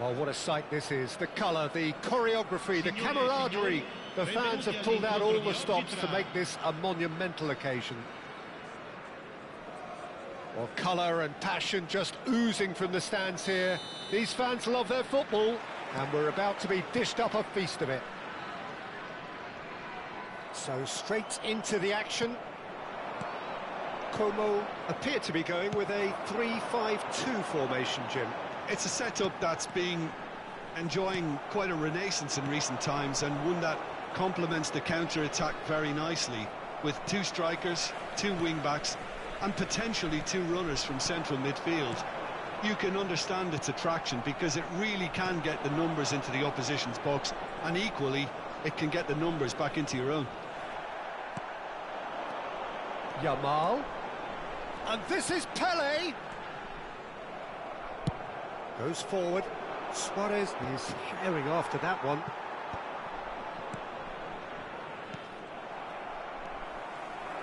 Well, what a sight this is. The colour, the choreography, the camaraderie. The fans have pulled out all the stops to make this a monumental occasion. Well, colour and passion just oozing from the stands here. These fans love their football, and we're about to be dished up a feast of it. So straight into the action. Como appear to be going with a 3-5-2 formation, Jim. It's a setup that's been enjoying quite a renaissance in recent times, and one that complements the counter-attack very nicely, with two strikers, two wing-backs, and potentially two runners from central midfield. You can understand its attraction because it really can get the numbers into the opposition's box, and equally, it can get the numbers back into your own. Yamal. And this is Pele. Goes forward. Suarez is herring after that one.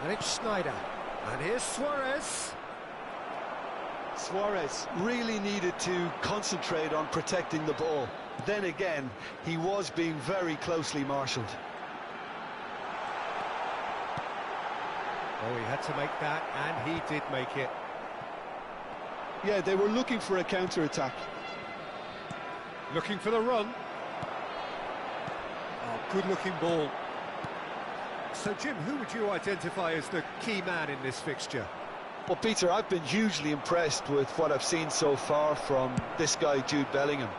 And it's Schneider. And here's Suarez. Suarez really needed to concentrate on protecting the ball. Then again, he was being very closely marshalled. Oh, he had to make that, and he did make it. Yeah, they were looking for a counter-attack. Looking for the run. Oh, good-looking ball. So, Jim, who would you identify as the key man in this fixture? Well, Peter, I've been hugely impressed with what I've seen so far from this guy, Jude Bellingham.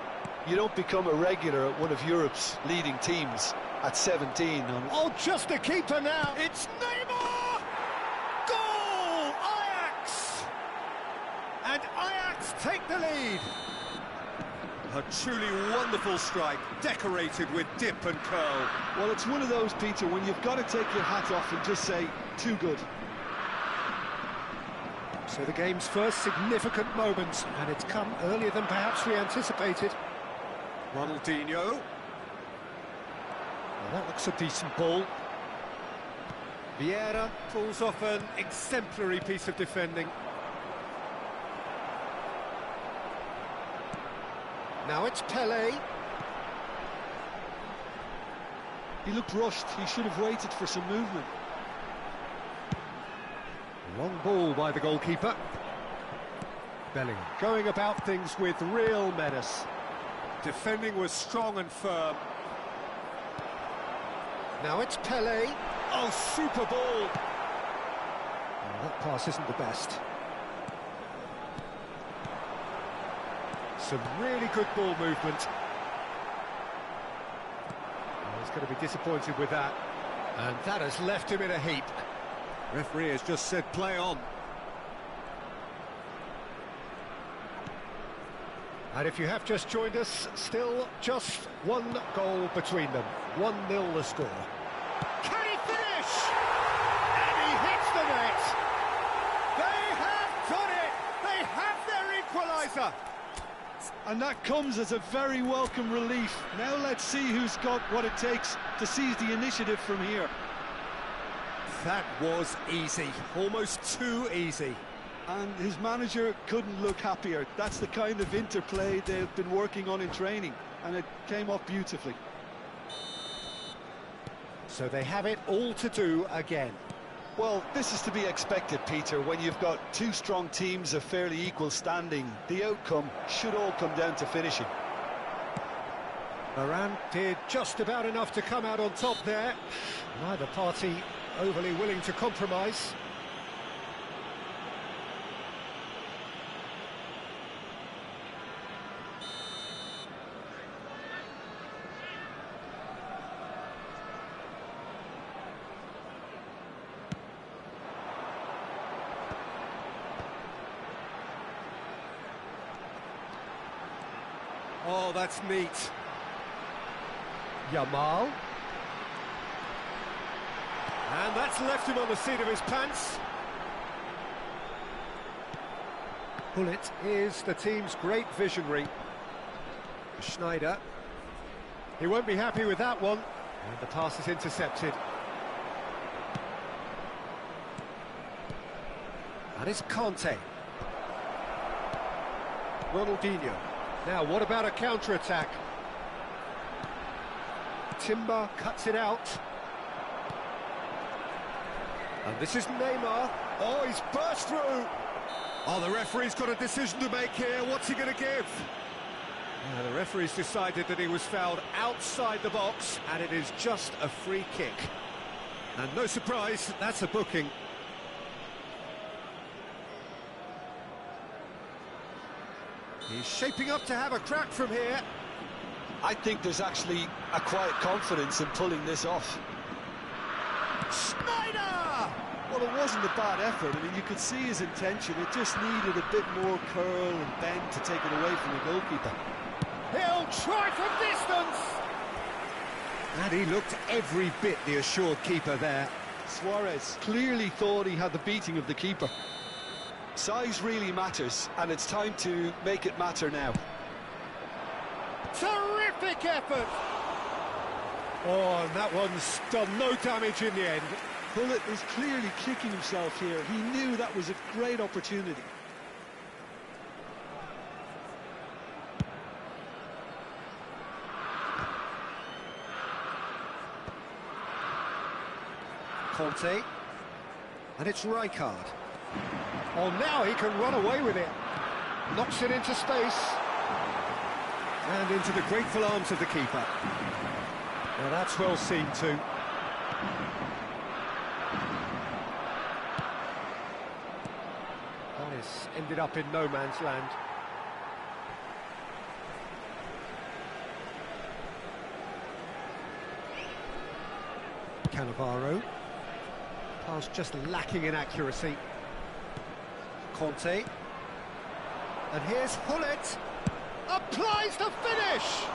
You don't become a regular at one of Europe's leading teams at 17. Oh, just a keeper now. It's Neymar! Goal! Ajax! And Ajax take the lead. A truly wonderful strike, decorated with dip and curl. Well, it's one of those, Peter, when you've got to take your hat off and just say, too good. So the game's first significant moment, and it's come earlier than perhaps we anticipated. Ronaldinho. Well, that looks a decent ball. Vieira pulls off an exemplary piece of defending. Now it's Pele. He looked rushed. He should have waited for some movement. Long ball by the goalkeeper. Bellingham going about things with real menace. Defending was strong and firm. Now it's Pele. Oh, super ball. Oh, that pass isn't the best. Some really good ball movement. Oh, he's going to be disappointed with that. And that has left him in a heap. Referee has just said play on. And if you have just joined us, still just one goal between them. 1-0 the score. Can he finish? And he hits the net. They have done it. They have their equaliser. And that comes as a very welcome relief. Now let's see who's got what it takes to seize the initiative from here. That was easy, almost too easy. And his manager couldn't look happier. That's the kind of interplay they've been working on in training, and it came off beautifully. So they have it all to do again. Well, this is to be expected, Peter. When you've got two strong teams of fairly equal standing, the outcome should all come down to finishing. Varane did just about enough to come out on top there. Neither party overly willing to compromise. Oh, that's neat. Yamal. And that's left him on the seat of his pants. Bullet is the team's great visionary. Schneider. He won't be happy with that one. And the pass is intercepted. And it's Conte. Ronaldinho. Now, what about a counter-attack? Timber cuts it out. And this is Neymar. Oh, he's burst through. Oh, the referee's got a decision to make here. What's he going to give? The referee's decided that he was fouled outside the box, and it is just a free kick. And no surprise, that's a booking. He's shaping up to have a crack from here. I think there's actually a quiet confidence in pulling this off. Schneider! Well, it wasn't a bad effort. I mean, you could see his intention. It just needed a bit more curl and bend to take it away from the goalkeeper. He'll try from distance! And he looked every bit the assured keeper there. Suarez clearly thought he had the beating of the keeper. Size really matters, and it's time to make it matter now. Terrific effort! Oh, and that one's done no damage in the end. Bullet is clearly kicking himself here. He knew that was a great opportunity. Conte, and it's Rijkaard. Oh, now he can run away with it. Knocks it into space. And into the grateful arms of the keeper. Now that's well seen too. That has ended up in no man's land. Cannavaro. Pass just lacking in accuracy. Conte. And here's Hullet. Applies the finish!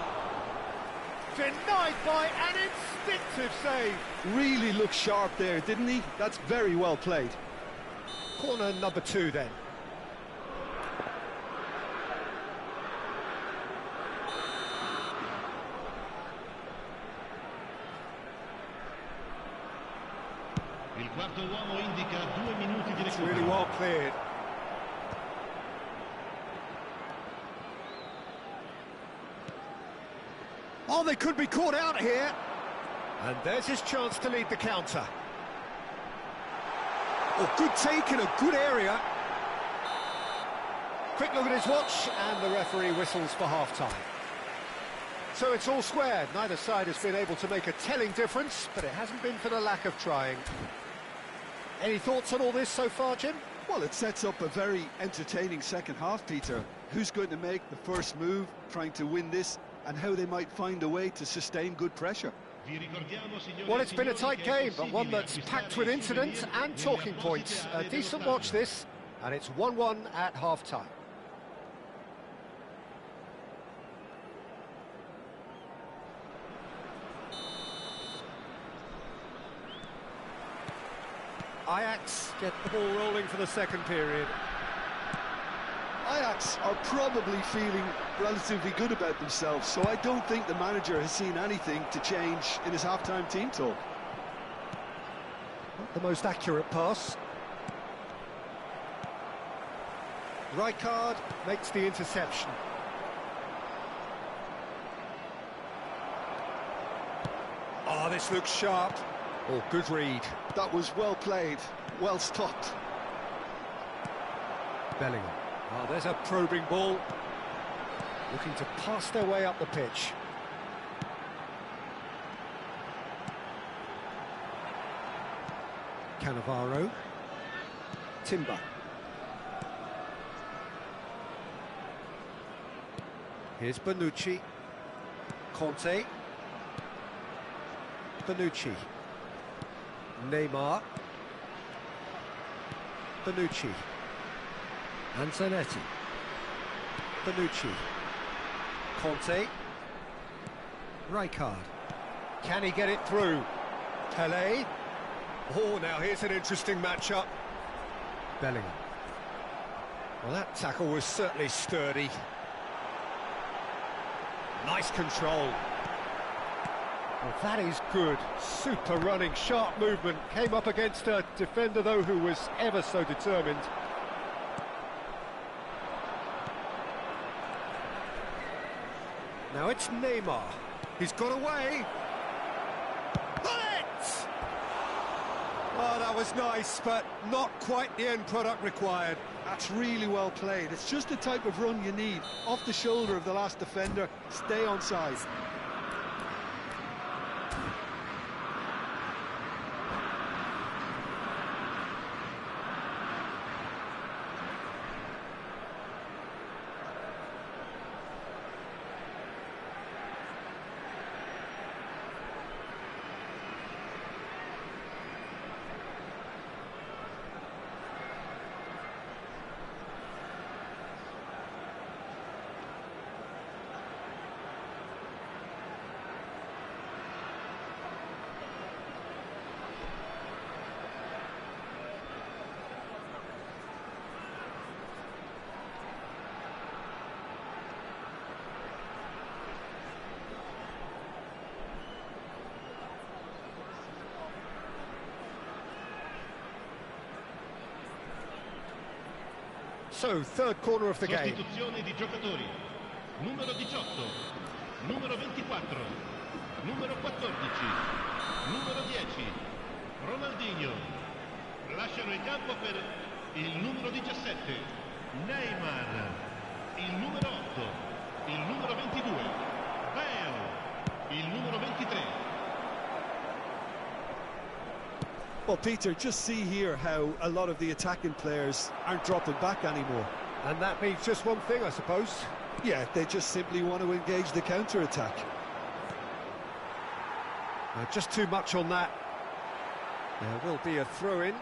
Denied by an instinctive save. Really looked sharp there, didn't he? That's very well played. Corner number 2 then. Il quarto uomo indica 2 minuti di It's recupero. really well cleared. Oh, they could be caught out here. And there's his chance to lead the counter. Oh, good take in a good area. Quick look at his watch, and the referee whistles for half-time. So it's all squared. Neither side has been able to make a telling difference, but it hasn't been for the lack of trying. Any thoughts on all this so far, Jim? Well, it sets up a very entertaining second half, Peter. Who's going to make the first move, trying to win this, and how they might find a way to sustain good pressure. Well, it's been a tight game, but one that's packed with incidents and talking points. A decent watch this, and it's 1-1 at half-time. Ajax get the ball rolling for the second period. Ajax are probably feeling relatively good about themselves, so I don't think the manager has seen anything to change in his half-time team talk. Not the most accurate pass. Rijkaard makes the interception. Oh, this looks sharp. Oh, good read. That was well played, well stopped. Bellingham. Oh, there's a probing ball. Looking to pass their way up the pitch. Cannavaro. Timber. Here's Bonucci. Conte. Bonucci. Neymar. Bonucci. And Zanetti. Bonucci. Conte. Rijkaard. Can he get it through? Pelé. Oh, now here's an interesting matchup. Bellingham. Well, that tackle was certainly sturdy. Nice control. Well, that is good. Super running, sharp movement. Came up against a defender, though, who was ever so determined. Now it's Neymar. He's got away. Bullet! Oh, that was nice, but not quite the end product required. That's really well played. It's just the type of run you need. Off the shoulder of the last defender, stay on side. So, third corner of the game. Sostituzione di giocatori. Numero 18, numero 24, numero 14, numero 10, Ronaldinho. Lasciano il campo per il numero 17, Neymar. Il numero 8, il numero 22, Bale. Il numero 23. Well, Peter, just see here how a lot of the attacking players aren't dropping back anymore. And that means just one thing, I suppose. Yeah, they just simply want to engage the counter-attack. Just too much on that. There will be a throw-in.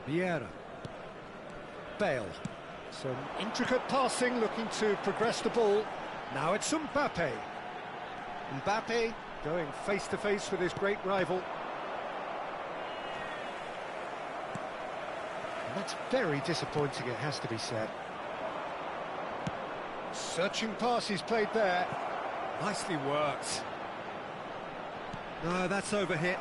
Vieira. Bale. Some intricate passing, looking to progress the ball. Now it's Mbappe. Mbappe going face-to-face with his great rival. And that's very disappointing, it has to be said. Searching pass he's played there. Nicely worked. No, that's overhit.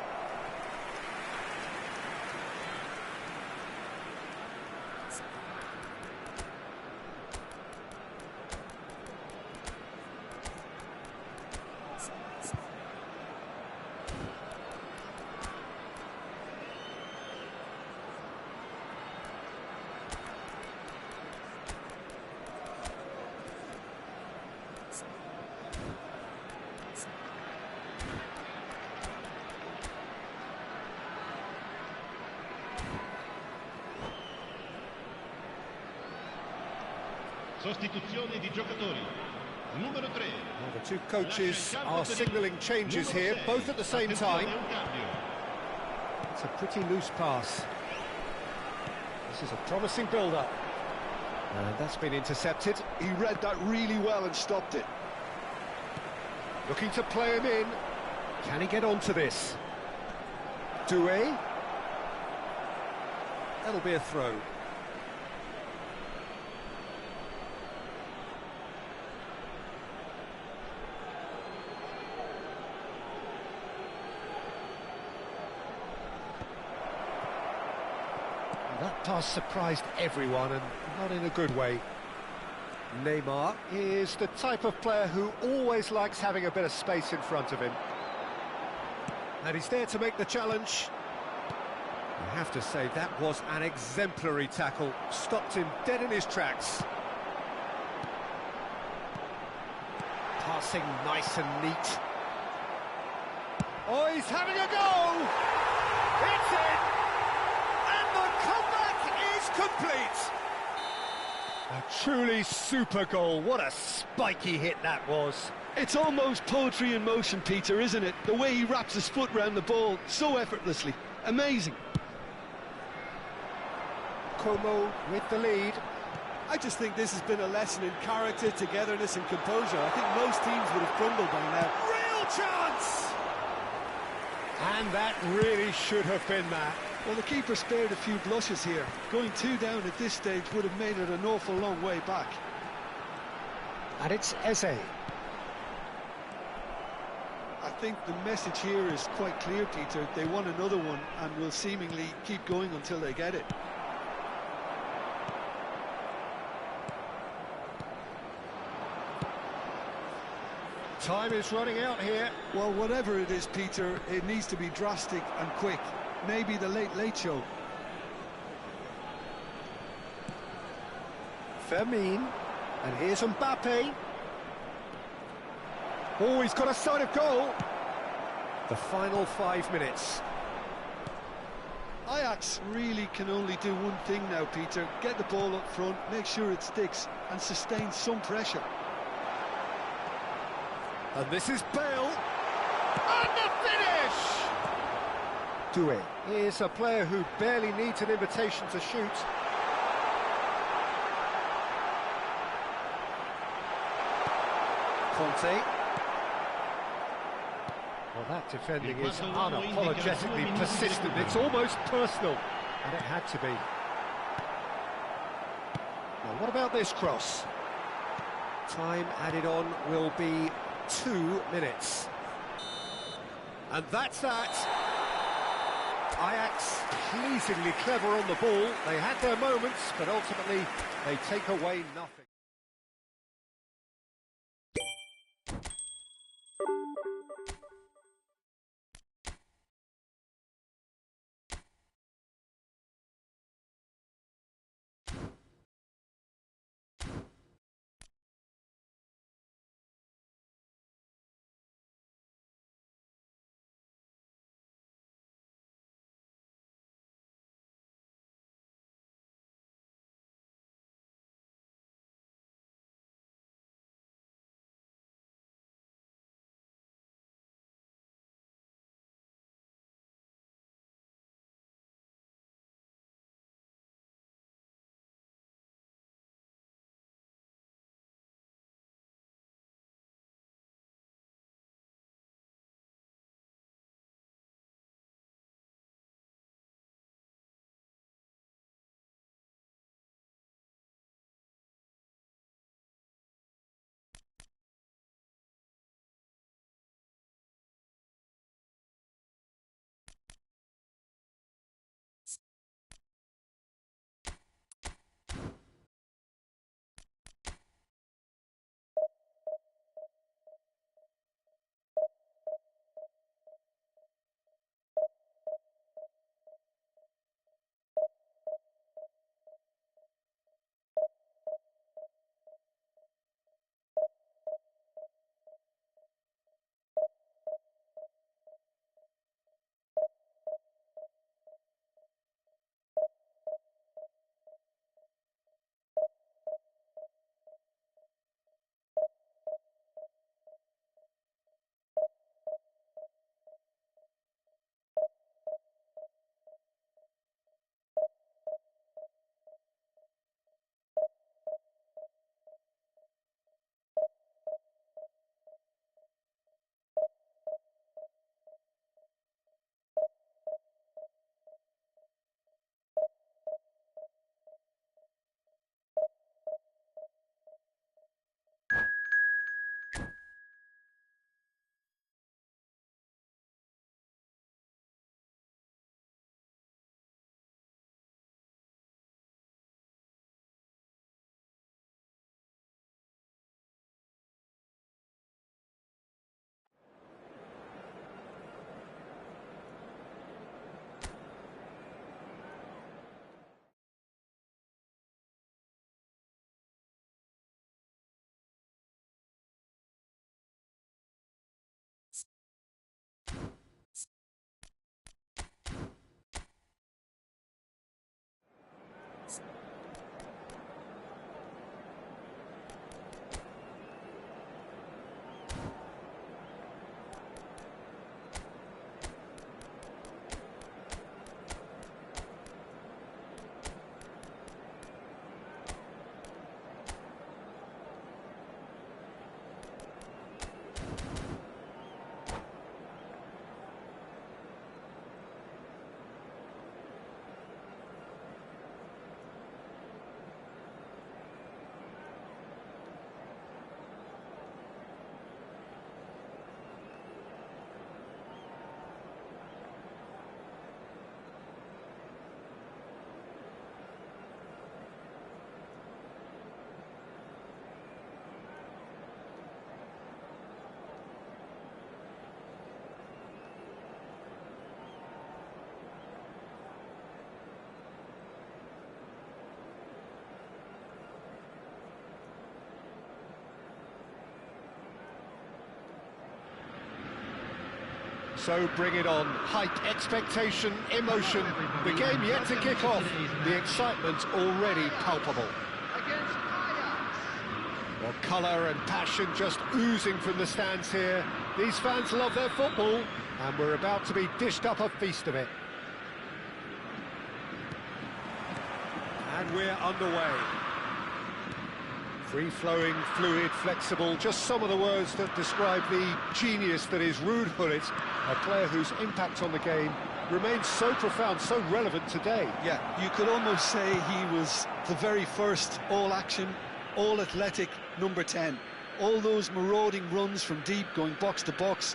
Sostituzione di giocatori. Numero 3. Well, the two coaches are signalling changes here, both at the same time. It's a pretty loose pass. This is a promising build-up. And that's been intercepted. He read that really well and stopped it. Looking to play him in. Can he get onto this? Doué. That'll be a throw. That pass surprised everyone, and not in a good way. Neymar is the type of player who always likes having a bit of space in front of him. And he's there to make the challenge. I have to say, that was an exemplary tackle. Stopped him dead in his tracks. Passing nice and neat. Oh, he's having a go! It's in! Complete! A truly super goal. What a spiky hit that was. It's almost poetry in motion, Peter, isn't it? The way he wraps his foot round the ball so effortlessly. Amazing. Como with the lead. I just think this has been a lesson in character, togetherness and composure. I think most teams would have crumbled by now. Real chance! And that really should have been that. Well, the keeper spared a few blushes here. Going 2 down at this stage would have made it an awful long way back. And it's Eze. I think the message here is quite clear, Peter. They want another one and will seemingly keep going until they get it. Time is running out here. Well, whatever it is, Peter, it needs to be drastic and quick. Maybe the late show. Fermin, and here's Mbappe. Oh, he's got a sight of goal. The final 5 minutes. Ajax really can only do one thing now, Peter. Get the ball up front, make sure it sticks, and sustain some pressure. And this is Bale. And the finish! Doué is a player who barely needs an invitation to shoot. Conte. Well, that defending is unapologetically persistent. It's almost personal, and it had to be. Now, what about this cross? Time added on will be 2 minutes. And that's that. Ajax pleasingly clever on the ball. They had their moments, but ultimately they take away nothing. So bring it on. Hype, expectation, emotion. The game yet to kick off. The excitement already palpable. Well, colour and passion just oozing from the stands here. These fans love their football, and we're about to be dished up a feast of it. And we're underway. Free-flowing, fluid, flexible, just some of the words that describe the genius that is Ruud Gullit, a player whose impact on the game remains so profound, so relevant today. Yeah, you could almost say he was the very first all-action, all-athletic number 10. All those marauding runs from deep, going box to box,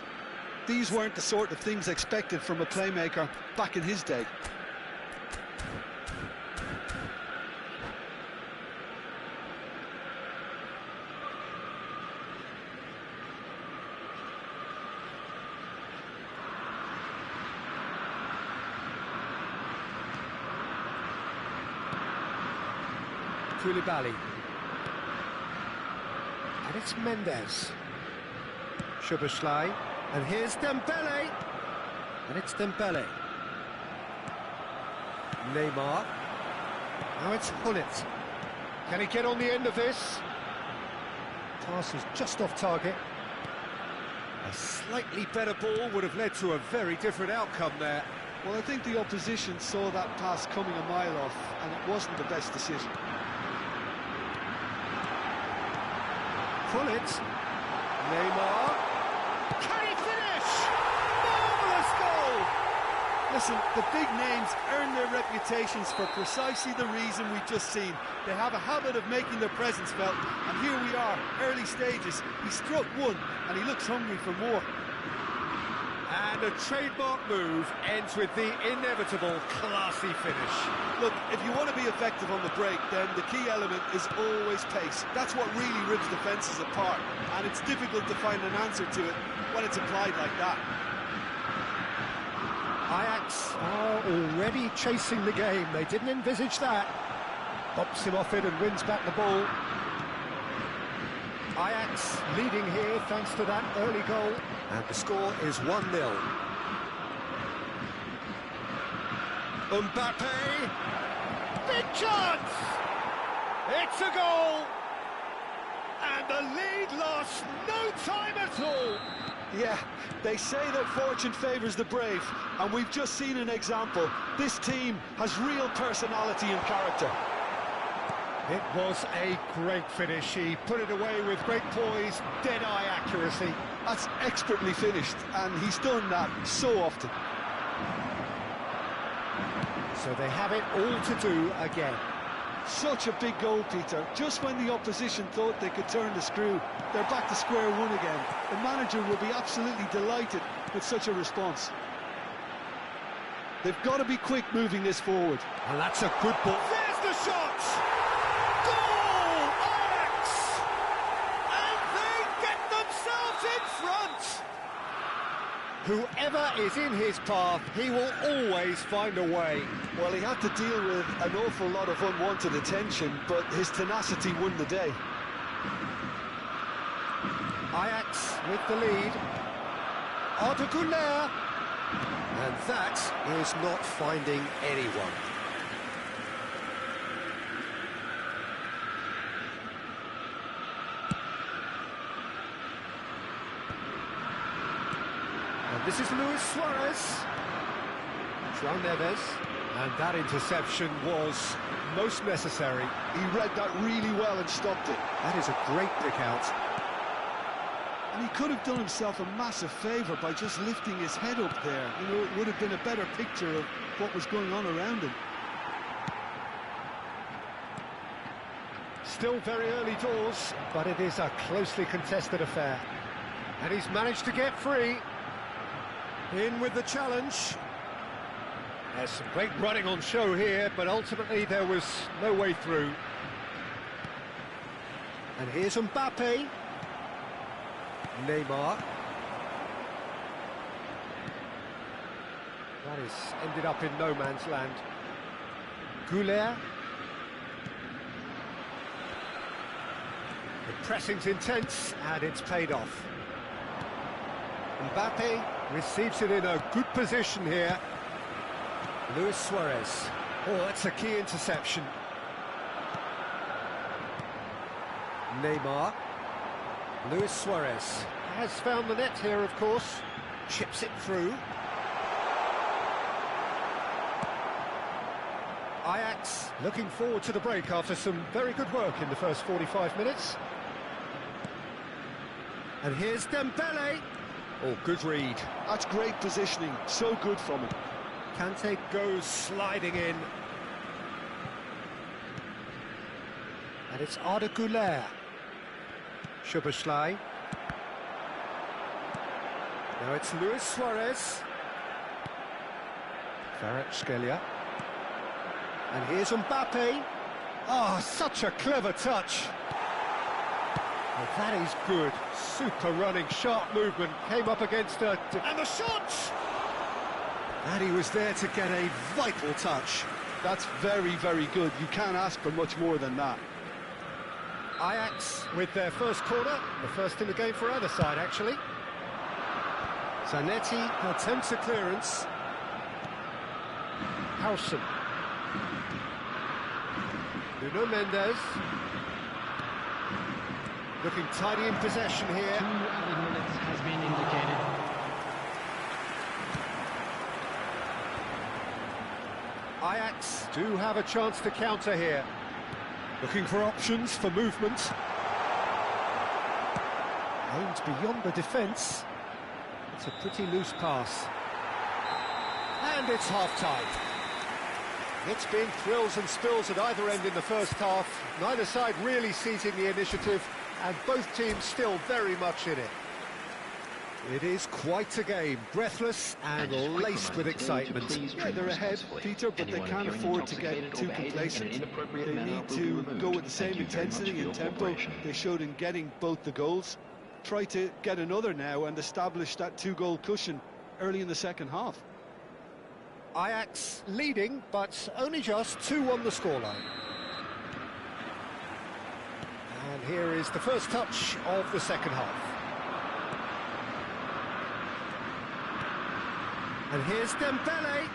these weren't the sort of things expected from a playmaker back in his day. Koulibaly. And it's Mendes. Szoboszlai. And here's Dembele. And it's Dembele. Neymar. Now it's Gullit. Can he get on the end of this? Pass is just off target. A slightly better ball would have led to a very different outcome there. Well, I think the opposition saw that pass coming a mile off, and it wasn't the best decision. Gullit. Neymar. Can he finish? Marvellous goal! Listen, the big names earn their reputations for precisely the reason we've just seen. They have a habit of making their presence felt, and here we are, early stages. He struck one, and he looks hungry for more. And a trademark move ends with the inevitable classy finish. Look, if you want to be effective on the break, then the key element is always pace. That's what really rips defences apart, and it's difficult to find an answer to it when it's applied like that. Ajax are already chasing the game. They didn't envisage that. Bops him off it and wins back the ball. Ajax leading here thanks to that early goal. And the score is 1-0. Mbappe. Big chance! It's a goal! And the lead lost no time at all. Yeah, they say that fortune favours the brave, and we've just seen an example. This team has real personality and character. It was a great finish. He put it away with great poise, dead-eye accuracy. That's expertly finished, and he's done that so often. So they have it all to do again. Such a big goal, Peter. Just when the opposition thought they could turn the screw, they're back to square one again. The manager will be absolutely delighted with such a response. They've got to be quick moving this forward. And that's a good ball. There's the shot! Goal! Ajax! And they get themselves in front! Whoever is in his path, he will always find a way. Well, he had to deal with an awful lot of unwanted attention, but his tenacity won the day. Ajax with the lead. Arda Güler. And that is not finding anyone. And this is Luis Suarez. João Neves. And that interception was most necessary. He read that really well and stopped it. That is a great pick out. And he could have done himself a massive favour by just lifting his head up there. You know, it would have been a better picture of what was going on around him. Still very early doors, but it is a closely contested affair. And he's managed to get free. In with the challenge. There's some great running on show here, but ultimately there was no way through. And here's Mbappe. Neymar. That is ended up in no man's land. Güler. The pressing's intense, and it's paid off. Mbappe. Receives it in a good position here. Luis Suarez. Oh, that's a key interception. Neymar. Luis Suarez has found the net here, of course. Chips it through. Ajax looking forward to the break after some very good work in the first 45 minutes. And here's Dembele. Oh, good read. That's great positioning, so good from him. Kante goes sliding in. And it's Arda Güler. Szoboszlai. Now it's Luis Suarez. Kvaratskhelia. And here's Mbappe. Oh, such a clever touch. Oh, that is good. Super running, sharp movement. Came up against a... And the shot! And he was there to get a vital touch. That's very, very good. You can't ask for much more than that. Ajax with their first corner. The first in the game for either side, actually. Zanetti attempts a clearance. Howson. Nuno Mendes. Looking tidy in possession here. 2 added minutes has been indicated. Ajax do have a chance to counter here. Looking for options for movement. Aimed beyond the defence. It's a pretty loose pass. And it's half-time. It's been thrills and spills at either end in the first half. Neither side really seizing the initiative, and both teams still very much in it. It is quite a game, breathless and laced with excitement. Yeah, they're ahead, Peter, but they can't afford to get too complacent. They need to go with the same intensity and tempo they showed in getting both the goals. Try to get another now and establish that 2-goal cushion early in the second half. Ajax leading, but only just 2 on the scoreline. And here is the first touch of the second half. And here's Dembele.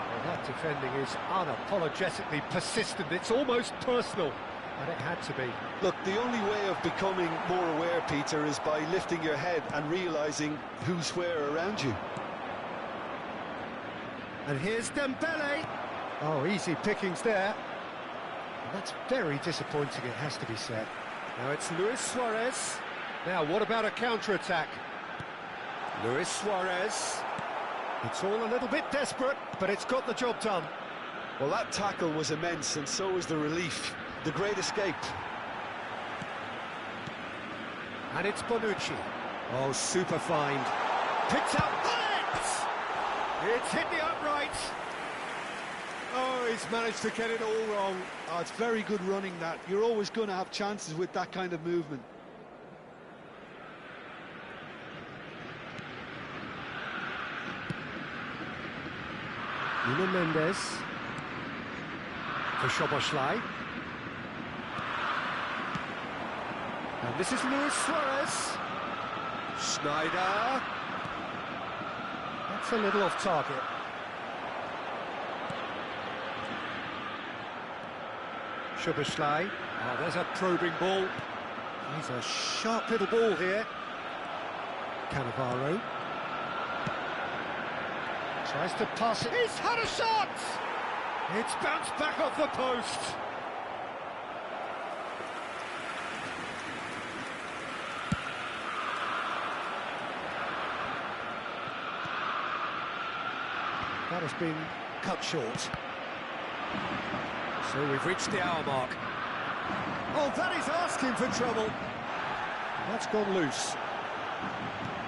Well, that defending is unapologetically persistent. It's almost personal, and it had to be. Look, the only way of becoming more aware, Peter, is by lifting your head and realising who's where around you. And here's Dembele. Oh, easy pickings there. And that's very disappointing, it has to be said. Now it's Luis Suarez. Now, what about a counter-attack? Luis Suarez. It's all a little bit desperate, but it's got the job done. Well, that tackle was immense, and so was the relief. The great escape. And it's Bonucci. Oh, super find. Picks out it! It's hit the upright. Oh, he's managed to get it all wrong. Oh, it's very good running, that. You're always going to have chances with that kind of movement. Nuno Mendes for Szoboszlai. And this is Luis Suarez. Schneider. That's a little off target. Szoboszlai. Oh, there's a probing ball. He's a sharp little ball here. Cannavaro. Tries to pass it. He's had a shot! It's bounced back off the post. That has been cut short. So we've reached the hour mark. Oh, that is asking for trouble. That's gone loose.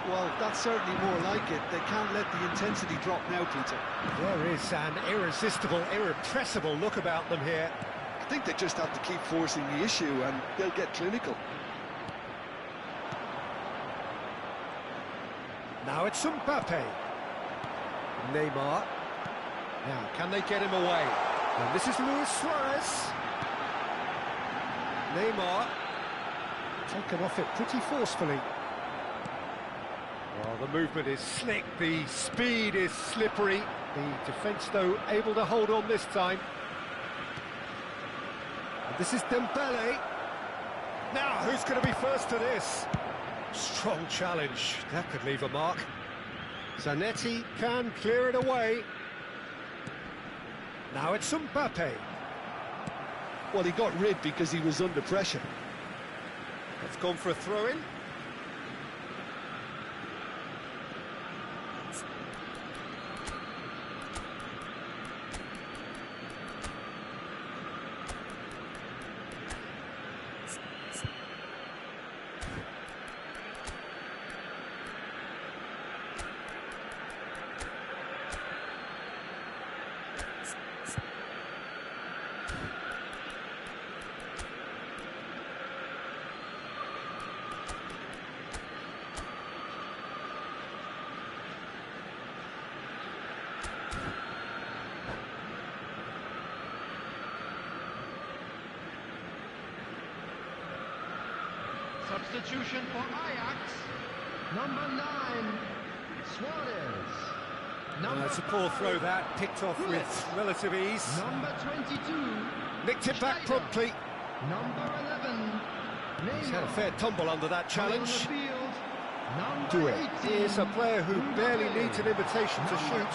Well, that's certainly more like it. They can't let the intensity drop now, Peter. There is an irresistible, irrepressible look about them here. I think they just have to keep forcing the issue and they'll get clinical. Now it's Mbappe. Neymar. Now, can they get him away? And this is Luis Suarez. Neymar. Taken off it pretty forcefully. Well, the movement is slick, the speed is slippery. The defence, though, able to hold on this time. And this is Dembele. Now, who's going to be first to this? Strong challenge. That could leave a mark. Zanetti can clear it away. Now it's Mbappe. Well, he got rid because he was under pressure. It's gone for a throw-in. Substitution for Ajax. Number 9, Suarez. It's a poor throw that, picked off with relative ease. Number 22. Nicked it back promptly. Number 11. He's had a fair tumble under that challenge. Do it. Here's a player who barely needs an invitation to shoot.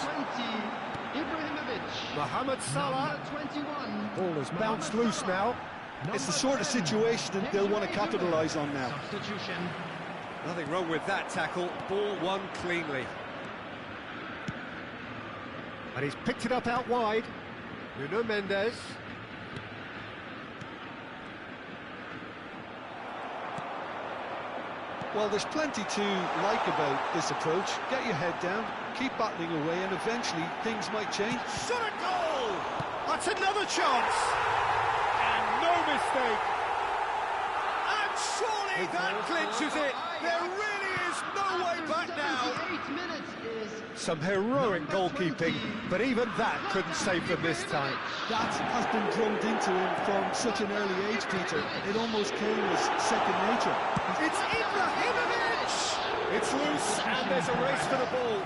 Mohamed Salah. 21. Ball has bounced loose now. It's the sort of situation that they'll want to capitalise on now. Substitution. Nothing wrong with that tackle. Ball won cleanly. And he's picked it up out wide. Nuno Mendes. Well, there's plenty to like about this approach. Get your head down, keep battling away, and eventually things might change. Shot a goal! That's another chance! No mistake. And surely that clinches it. There really is no way back now. Some heroic goalkeeping, but even that couldn't save them this time. That has been drummed into him from such an early age, Peter. It almost came as second nature. It's Ibrahimovic! It's loose, and there's a race for the ball.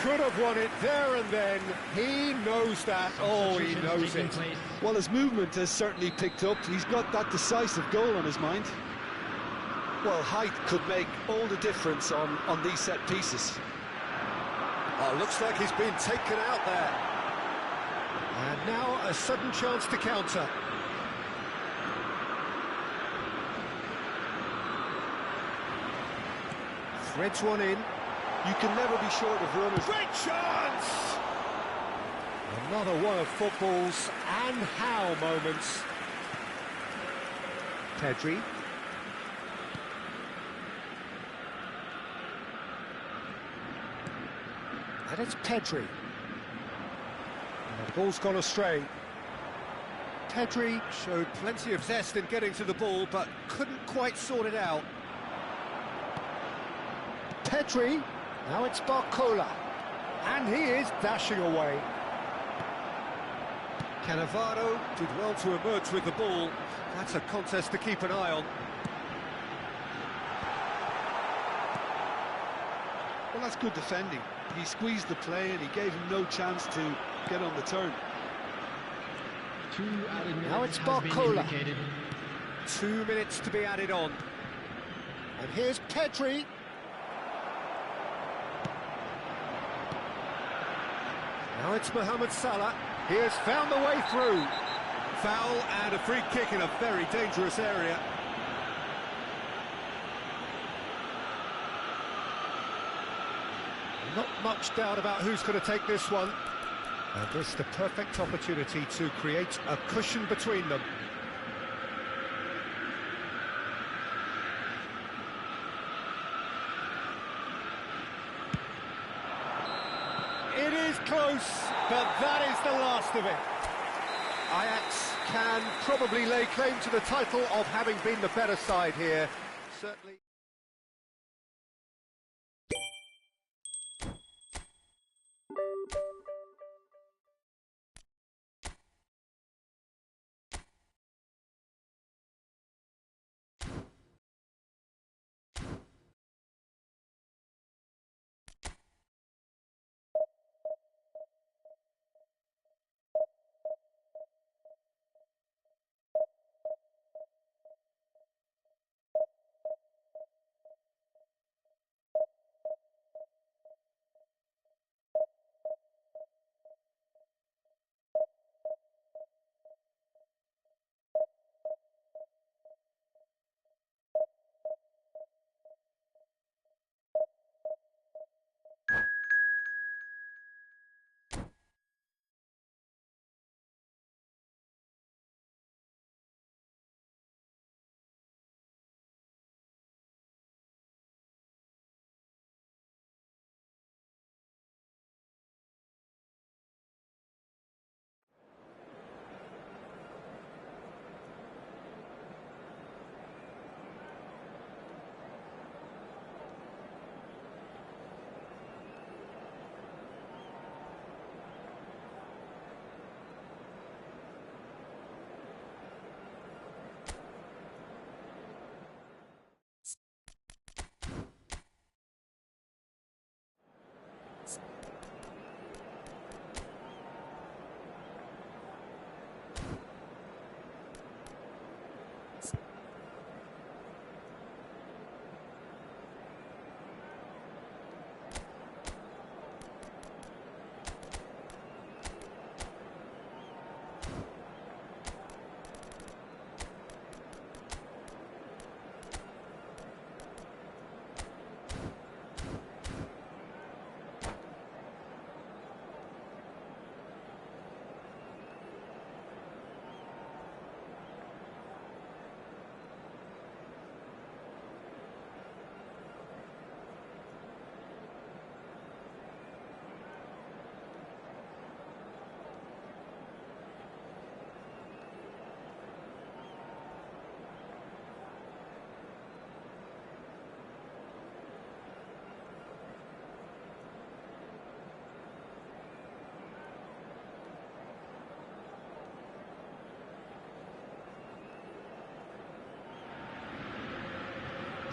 Could have won it there and then. He knows that. Oh, he knows it. Well, his movement has certainly picked up. He's got that decisive goal on his mind. Well, height could make all the difference on these set pieces. Oh, looks like he's been taken out there. And now a sudden chance to counter. Threads one in. You can never be short of runners. Great chance! Another one of football's and how moments. Pedri. And it's Pedri. And the ball's gone astray. Pedri showed plenty of zest in getting to the ball, but couldn't quite sort it out. Pedri. Now it's Barcola, and he is dashing away. Cannavaro did well to emerge with the ball. That's a contest to keep an eye on. Well, that's good defending. He squeezed the play and he gave him no chance to get on the turn. Now it's Barcola. 2 minutes to be added on. And here's Pedri. Now it's Mohamed Salah. He has found the way through. Foul and a free kick in a very dangerous area. Not much doubt about who's going to take this one. And this is the perfect opportunity to create a cushion between them. It is close, but that is the last of it. Ajax can probably lay claim to the title of having been the better side here. Certainly.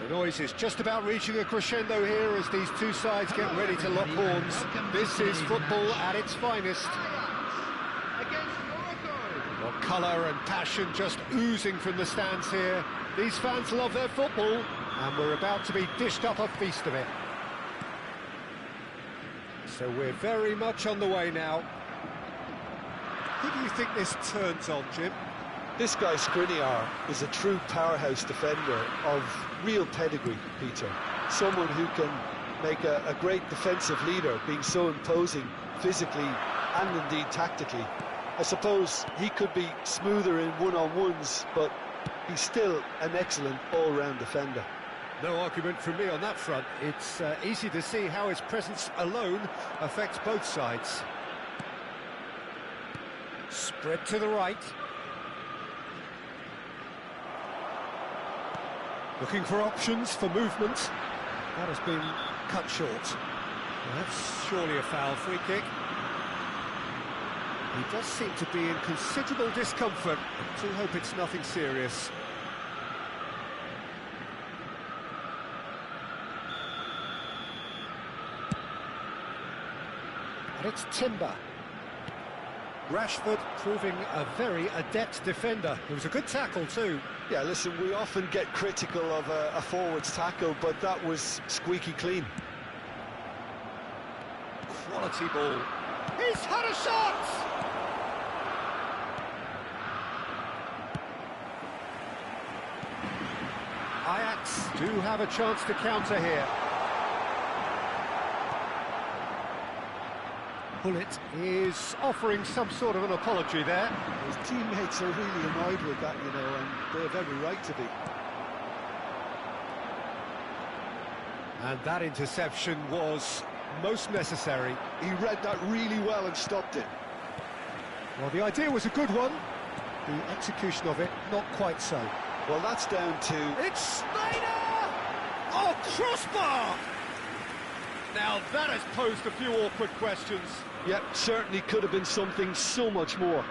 The noise is just about reaching a crescendo here as these two sides get ready to lock horns. This is football at its finest. Well, colour and passion just oozing from the stands here. These fans love their football, and we're about to be dished up a feast of it. So we're very much on the way now. Who do you think this turns on, Jim? This guy Skriniar is a true powerhouse defender of real pedigree, Peter. Someone who can make a great defensive leader, being so imposing physically and indeed tactically. I suppose he could be smoother in one-on-ones, but he's still an excellent all-round defender. No argument from me on that front. It's easy to see how his presence alone affects both sides. Spread to the right. Looking for options for movement. That has been cut short. Well, that's surely a foul. Free kick. He does seem to be in considerable discomfort. I do hope it's nothing serious. And it's Timber. Rashford proving a very adept defender. It was a good tackle too. Yeah, listen, we often get critical of a forward's tackle, but that was squeaky clean. Quality ball. He's had a shot! Ajax do have a chance to counter here. Bullet is offering some sort of an apology there. His teammates are really annoyed with that, you know, and they have every right to be. And that interception was most necessary. He read that really well and stopped it. Well, the idea was a good one. The execution of it, not quite so. Well, that's down to... It's Snyder! Oh, crossbar! Now that has posed a few awkward questions. Yep, certainly could have been something so much more.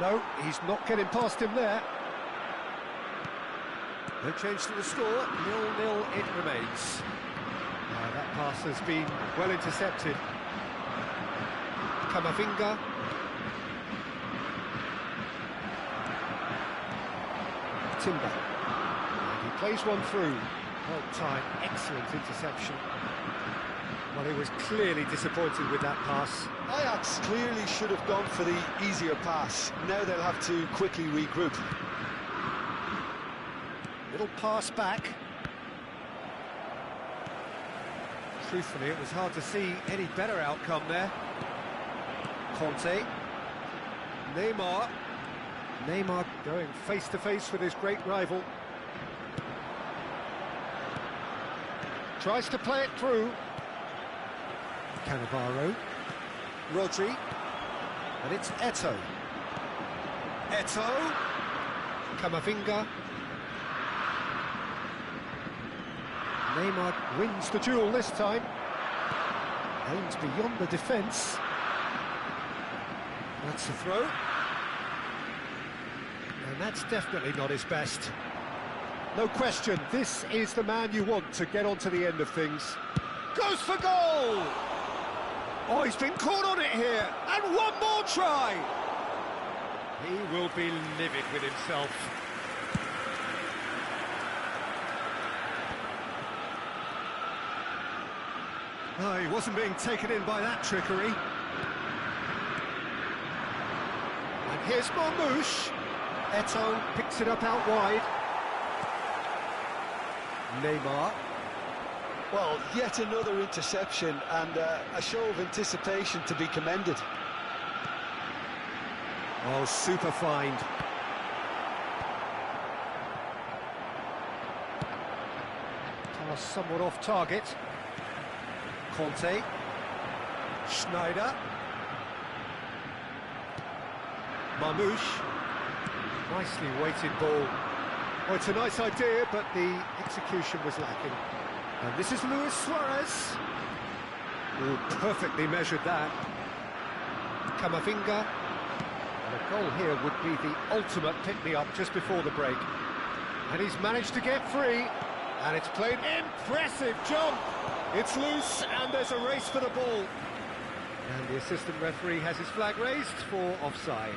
No, he's not getting past him there. No change to the score, 0-0 it remains. That pass has been well intercepted. Kamavinga. Timber. And he plays one through. Well timed, excellent interception. Well, he was clearly disappointed with that pass. Ajax clearly should have gone for the easier pass. Now they'll have to quickly regroup. Little pass back. Truthfully, it was hard to see any better outcome there. Conte. Neymar. Neymar going face-to-face with his great rival. Tries to play it through. Cannavaro. Rodri. And it's Eto'o. Eto'o. Kamavinga. Neymar wins the duel this time. Aims beyond the defence. That's a throw. And that's definitely not his best. No question, this is the man you want to get onto the end of things. Goes for goal! Oh, he's been caught on it here. And one more try! He will be livid with himself. Oh, he wasn't being taken in by that trickery. And here's Marmoush. Eto'o picks it up out wide. Neymar. Well, yet another interception and a show of anticipation to be commended. Oh, super find. Pass somewhat off target. Conte. Schneider. Marmoush. Nicely weighted ball. Oh, it's a nice idea, but the execution was lacking. And this is Luis Suarez. Oh, perfectly measured that. Kamavinga. And a goal here would be the ultimate pick-me-up just before the break. And he's managed to get free. And it's played. Impressive jump! It's loose, and there's a race for the ball. And the assistant referee has his flag raised for offside.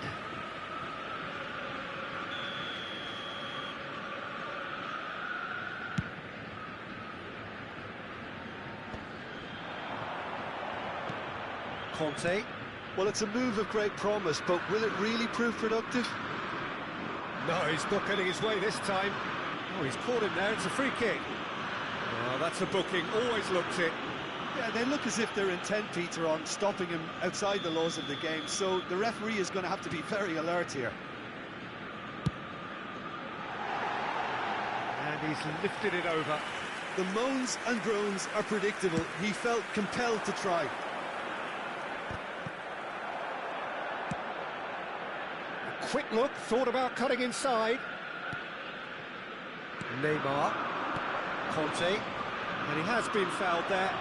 Conte. Well, it's a move of great promise, but will it really prove productive? No, he's not getting his way this time. Oh, he's caught him there, it's a free kick. Oh, that's a booking, always looked it. Yeah, they look as if they're intent, Peter, on stopping him outside the laws of the game, so the referee is going to have to be very alert here. And he's lifted it over. The moans and groans are predictable. He felt compelled to try. Quick look, thought about cutting inside. Neymar. Conte. And he has been fouled there.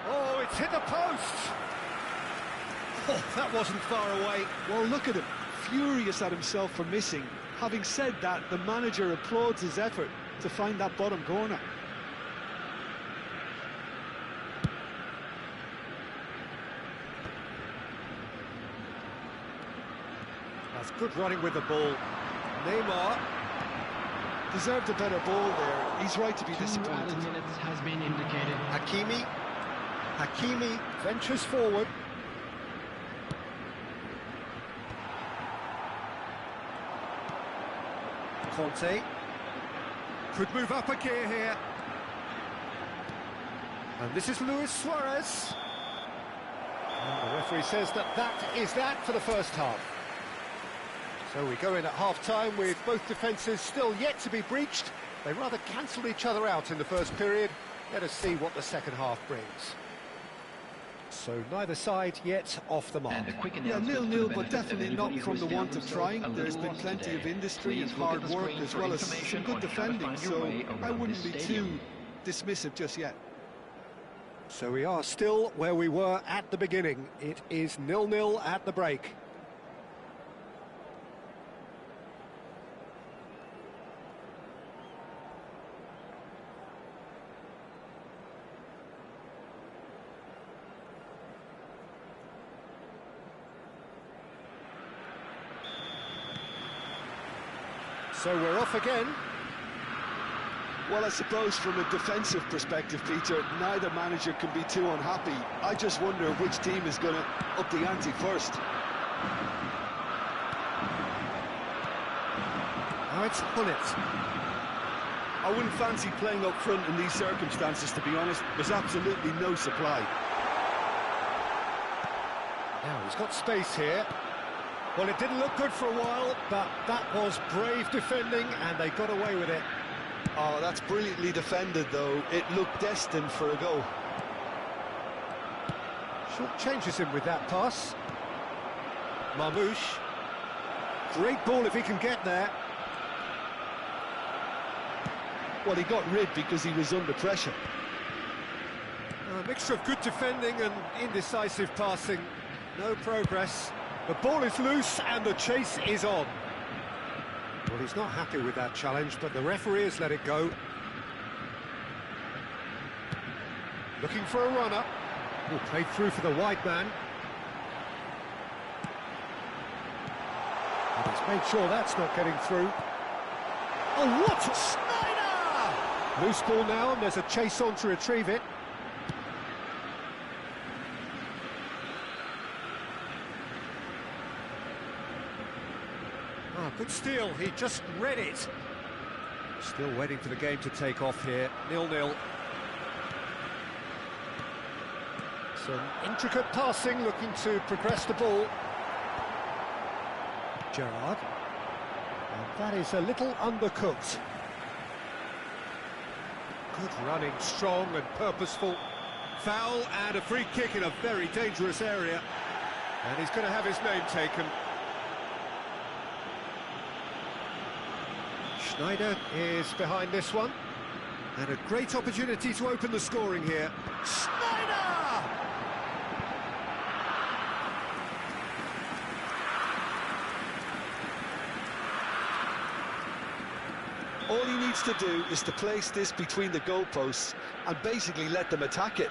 Oh, it's hit the post! Oh, that wasn't far away. Well, look at him, furious at himself for missing. Having said that, the manager applauds his effort to find that bottom corner. That's good running with the ball. Neymar. Deserved a better ball there. He's right to be disappointed. 2 minutes has been indicated. Hakimi ventures forward. Conte could move up a gear here. And this is Luis Suarez. And the referee says that is that for the first half. So we go in at half-time with both defences still yet to be breached. They rather cancelled each other out in the first period. Let us see what the second half brings. So neither side yet off the mark. Yeah, 0-0, but definitely not from the want of trying. There's been plenty of industry and hard work as well as some good defending, so I wouldn't be too dismissive just yet. So we are still where we were at the beginning. It is 0-0 at the break. So we're off again. Well, I suppose from a defensive perspective, Peter, neither manager can be too unhappy. I just wonder which team is going to up the ante first. Now it's Hullet. I wouldn't fancy playing up front in these circumstances, to be honest. There's absolutely no supply. Now he's got space here. Well, it didn't look good for a while, but that was brave defending, and they got away with it. Oh, that's brilliantly defended, though. It looked destined for a goal. Short changes him with that pass. Marmoush. Great ball if he can get there. Well, he got rid because he was under pressure. A mixture of good defending and indecisive passing. No progress. The ball is loose and the chase is on. Well, he's not happy with that challenge, but the referee has let it go. Looking for a runner. Oh, played through for the wide man. And he's made sure that's not getting through. Oh, what a Snyder! Loose ball now, and there's a chase on to retrieve it. Oh, good steal, he just read it. Still waiting for the game to take off here, 0-0. Some intricate passing, looking to progress the ball. Gerrard. And that is a little undercooked. Good running, strong and purposeful. Foul and a free kick in a very dangerous area. And he's going to have his name taken. Schneider is behind this one. And a great opportunity to open the scoring here. Schneider! All he needs to do is to place this between the goalposts and basically let them attack it.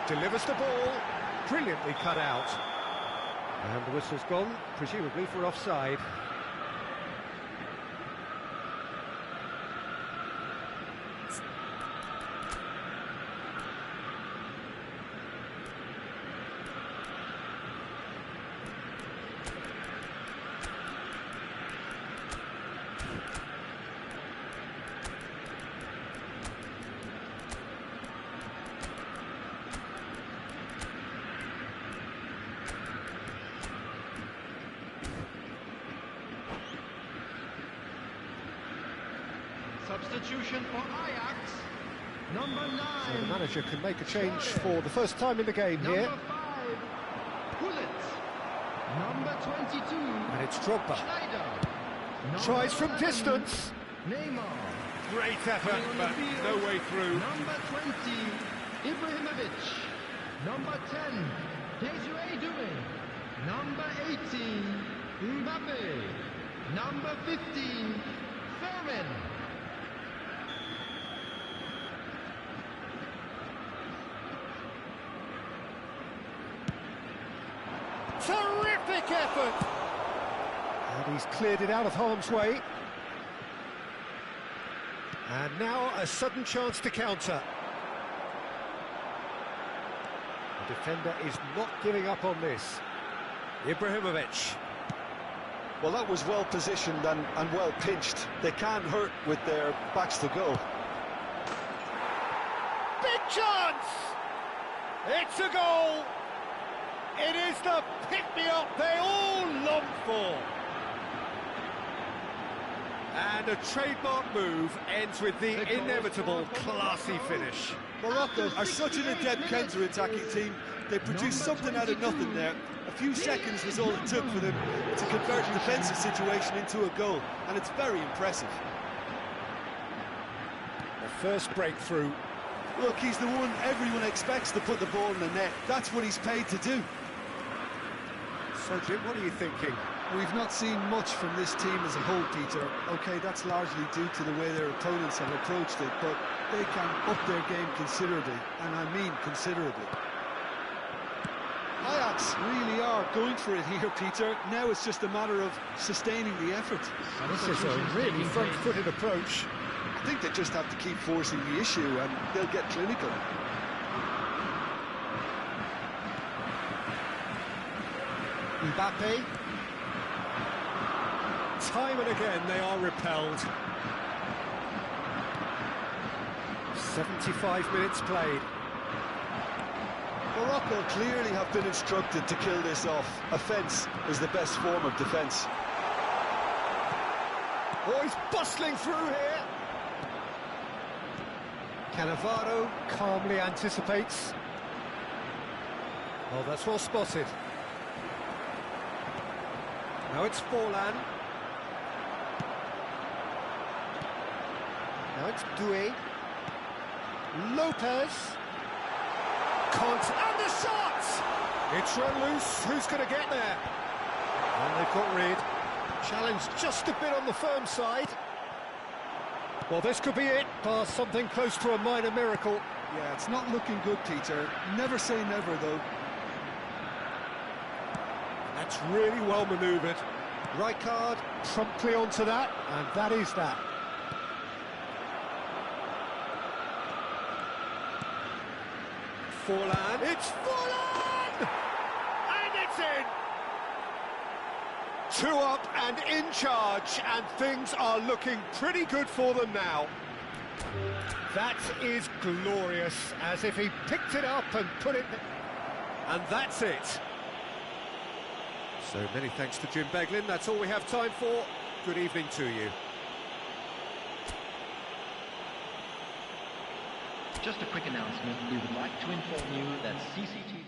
Delivers the ball, brilliantly cut out. And the whistle's gone, presumably for offside. Substitution for Ajax. Number 9. So the manager can make a change for the first time in the game here. Number 5. Pullet. Number 22. And it's Drogba. Schneider. Tries from distance. Neymar. Great effort, but no way through. Number 20. Ibrahimovic. Number 10. Desiree Doué. Number 18. Mbappe. Number 15. Fermin. Terrific effort! And he's cleared it out of harm's way. And now a sudden chance to counter. The defender is not giving up on this. Ibrahimovic. Well, that was well positioned and well pinched. They can't hurt with their backs to goal. Big chance! It's a goal! It is the pick-me-up they all long for. And a trademark move ends with the inevitable classy finish. Morocco are such an adept counter-attacking team. They produced something out of nothing there. A few seconds was all it took for them to convert a defensive situation into a goal, and it's very impressive. The first breakthrough. Look, he's the one everyone expects to put the ball in the net. That's what he's paid to do. So, Jim, what are you thinking? We've not seen much from this team as a whole, Peter. OK, that's largely due to the way their opponents have approached it, but they can up their game considerably, and I mean considerably. Ajax really are going for it here, Peter. Now it's just a matter of sustaining the effort. This is a really front-footed approach. I think they just have to keep forcing the issue and they'll get clinical. Mbappe. Time and again they are repelled. 75 minutes played. Morocco clearly have been instructed to kill this off. Offence is the best form of defence. Oh, he's bustling through here. Cannavaro calmly anticipates. Oh, that's well spotted. Now it's Forlan. Now it's Doué. Lopez. And the shot! It's run loose. Who's going to get there? And they've got rid. Challenge just a bit on the firm side. Well, this could be it, bar something close to a minor miracle. Yeah, it's not looking good, Peter. Never say never, though. That's really well manoeuvred. Rijkaard promptly onto that, and that is that. Forlan. It's Forlan! And it's in! 2 up and in charge, and things are looking pretty good for them now. That is glorious, as if he picked it up and put it... And that's it. So many thanks to Jim Beglin. That's all we have time for. Good evening to you. Just a quick announcement. We would like to inform you that CCTV...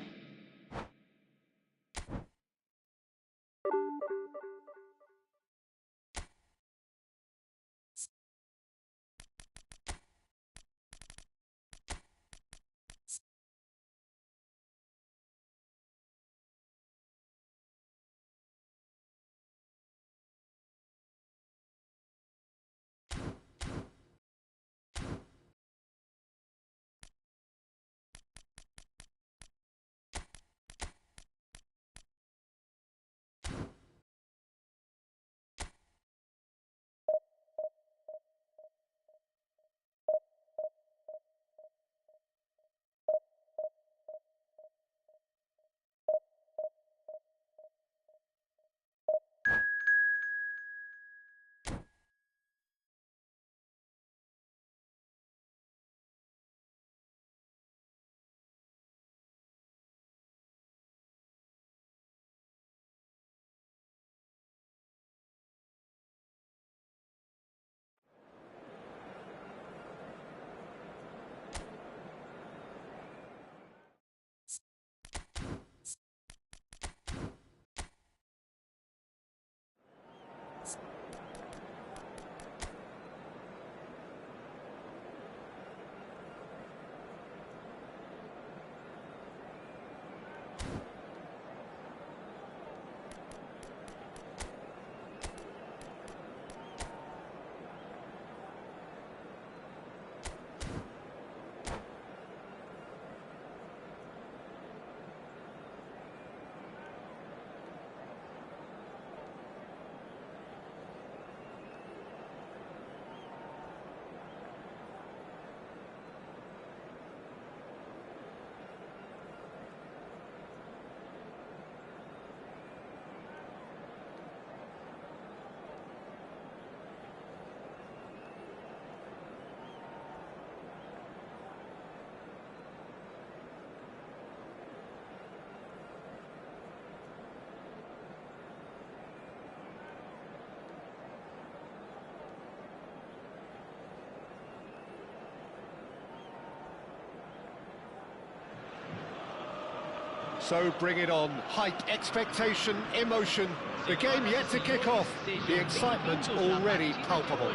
So bring it on. Hype, expectation, emotion. The game yet to kick off. The excitement already palpable.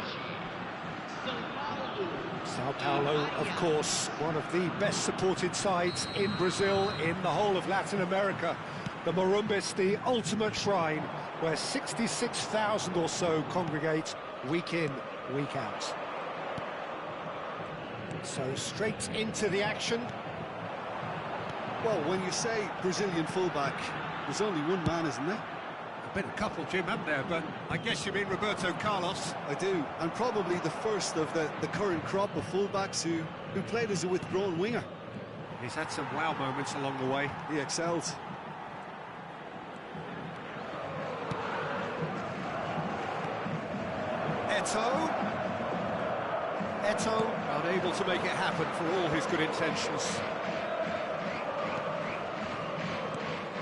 Sao Paulo, of course, one of the best supported sides in Brazil, in the whole of Latin America. The Morumbis, the ultimate shrine, where 66,000 or so congregate week in, week out. So straight into the action. Well, when you say Brazilian fullback, there's only one man, isn't there? There's been a couple, Jim, haven't there? But I guess you mean Roberto Carlos. I do, and probably the first of the current crop of fullbacks who played as a withdrawn winger. He's had some wow moments along the way. He excelled. Eto'o, unable to make it happen for all his good intentions.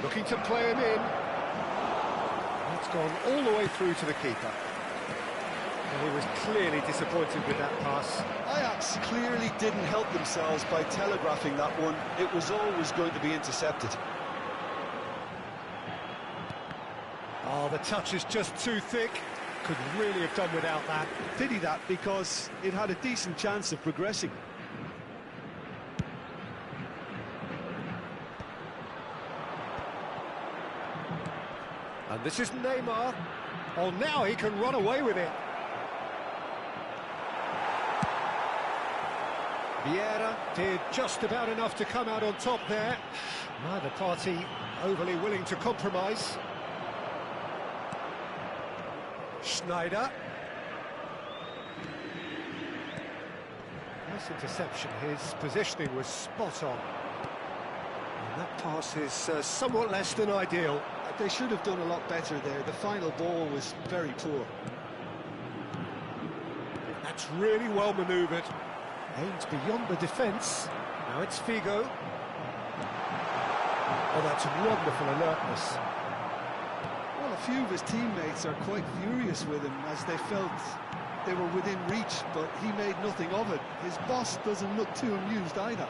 Looking to play him in. It's gone all the way through to the keeper. And he was clearly disappointed with that pass. Ajax clearly didn't help themselves by telegraphing that one. It was always going to be intercepted. Oh, the touch is just too thick. Could really have done without that. Pity that, because it had a decent chance of progressing. And this is Neymar. Oh, now he can run away with it. Vieira did just about enough to come out on top there. Neither party overly willing to compromise. Schneider. Nice interception. His positioning was spot on. And that pass is somewhat less than ideal. They should have done a lot better there. The final ball was very poor. That That's really well manoeuvred. Aimed beyond the defence. Now it's Figo. Oh, that's wonderful alertness. Well, a few of his teammates are quite furious with him as they felt they were within reach, but he made nothing of it. His boss doesn't look too amused either.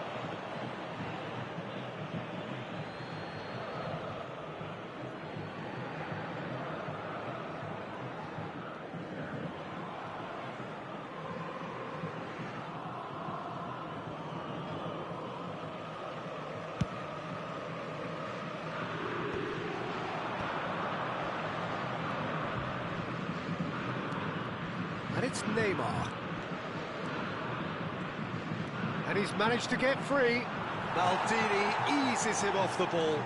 And it's Neymar. And he's managed to get free. Maldini eases him off the ball.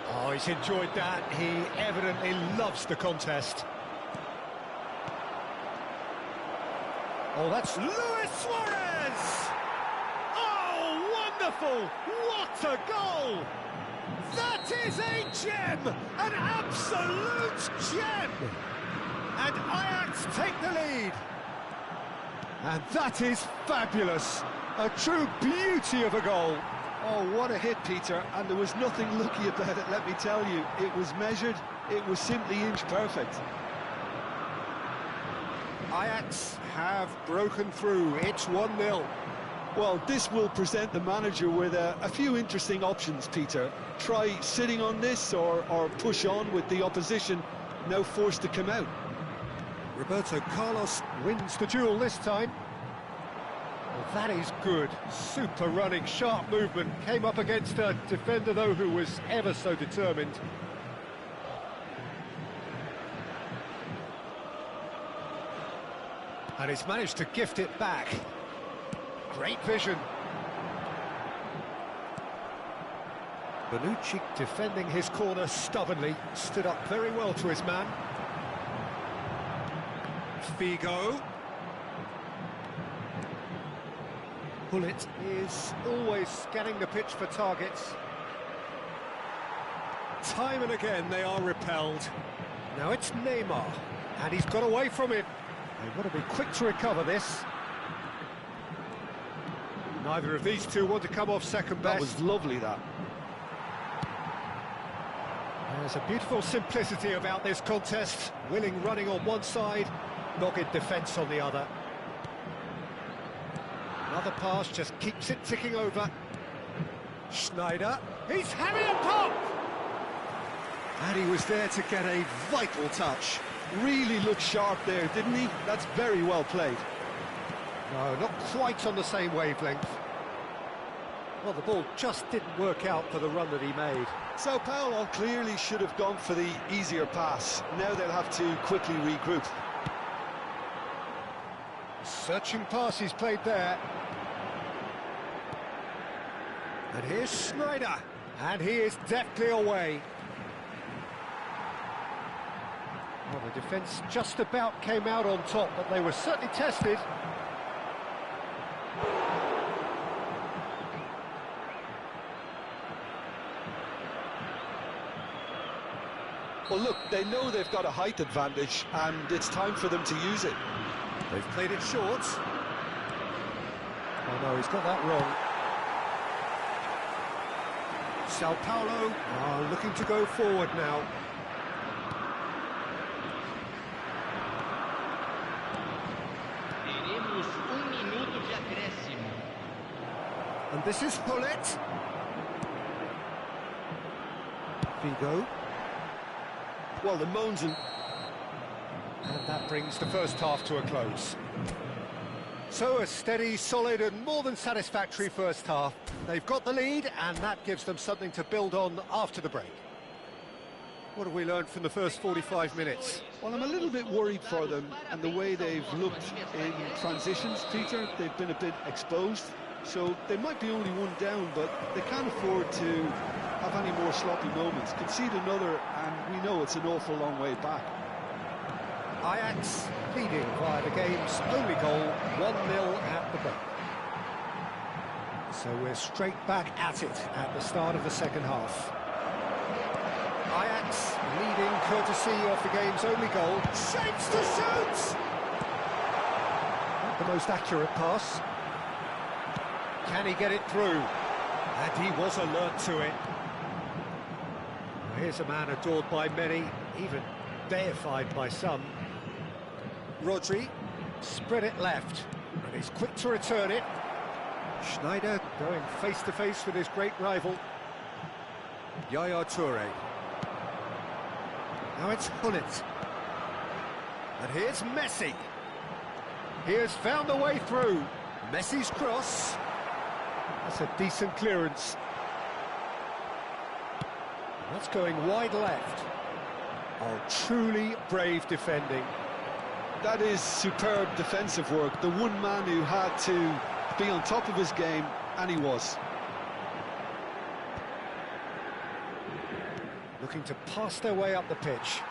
Oh, he's enjoyed that. He evidently loves the contest. Oh, that's Luis Suarez! Oh, wonderful! What a goal! That is a gem! An absolute gem! And Ajax take the lead. And that is fabulous. A true beauty of a goal. Oh, what a hit, Peter, and there was nothing lucky about it, let me tell you. It was measured, it was simply inch perfect. Ajax have broken through. It's 1-0. Well, this will present the manager with a few interesting options, Peter. Try sitting on this or push on with the opposition now forced to come out. Roberto Carlos wins the duel this time. Well, that is good. Super running, sharp movement. Came up against a defender, though, who was ever so determined. And he's managed to gift it back. Great vision. Bonucci defending his corner stubbornly. Stood up very well to his man. Figo. Bullet is always scanning the pitch for targets. Time and again they are repelled. Now it's Neymar, and he's got away from him. They want to be quick to recover this. Neither of these two want to come off second best. That was lovely, that. There's a beautiful simplicity about this contest. Willing running on one side, dogged defence on the other. Another pass just keeps it ticking over. Schneider, he's having a pop! And he was there to get a vital touch. Really looked sharp there, didn't he? That's very well played. No, not quite on the same wavelength. Well, the ball just didn't work out for the run that he made. Sao Paulo clearly should have gone for the easier pass. Now they'll have to quickly regroup. Searching pass he's played there. And here's Schneider. And he is deftly away. Well, the defence just about came out on top, but they were certainly tested. Well, look, they know they've got a height advantage, and it's time for them to use it. They've played it short. Oh no, he's got that wrong. Sao Paulo are looking to go forward now. Teremos minuto de acréscimo. And this is Bullet. Figo. Well, the moans and that brings the first half to a close. So a steady, solid and more than satisfactory first half. They've got the lead and that gives them something to build on after the break. What have we learned from the first 45 minutes? Well, I'm a little bit worried for them and the way they've looked in transitions, Peter. They've been a bit exposed, so they might be only one down, but they can't afford to have any more sloppy moments. Concede another and we know it's an awful long way back. Ajax leading via the game's only goal, 1-0 at the break. So we're straight back at it at the start of the second half. Ajax leading courtesy of the game's only goal. Shapes to shoot! the most accurate pass. Can he get it through? And he was alert to it. Here's a man adored by many, even deified by some. Rodri, spread it left, and he's quick to return it. Schneider going face-to-face with his great rival. Yaya Toure. Now it's Hullet. And here's Messi. He has found a way through. Messi's cross. That's a decent clearance. That's going wide left. Oh, truly brave defending. That is superb defensive work. The one man who had to be on top of his game, and he was. Looking to pass their way up the pitch.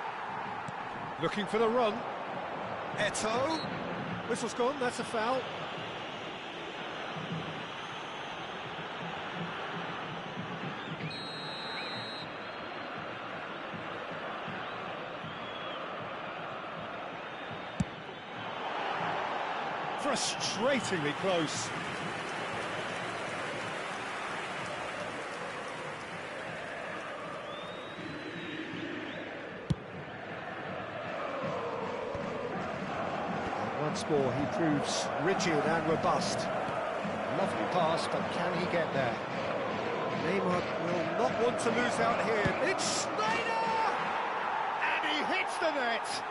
Looking for the run. Eto'o. Whistle's gone, that's a foul. Frustratingly close. Once more, he proves rigid and robust. Lovely pass, but can he get there? Neymar will not want to lose out here. It's Schneider! And he hits the net!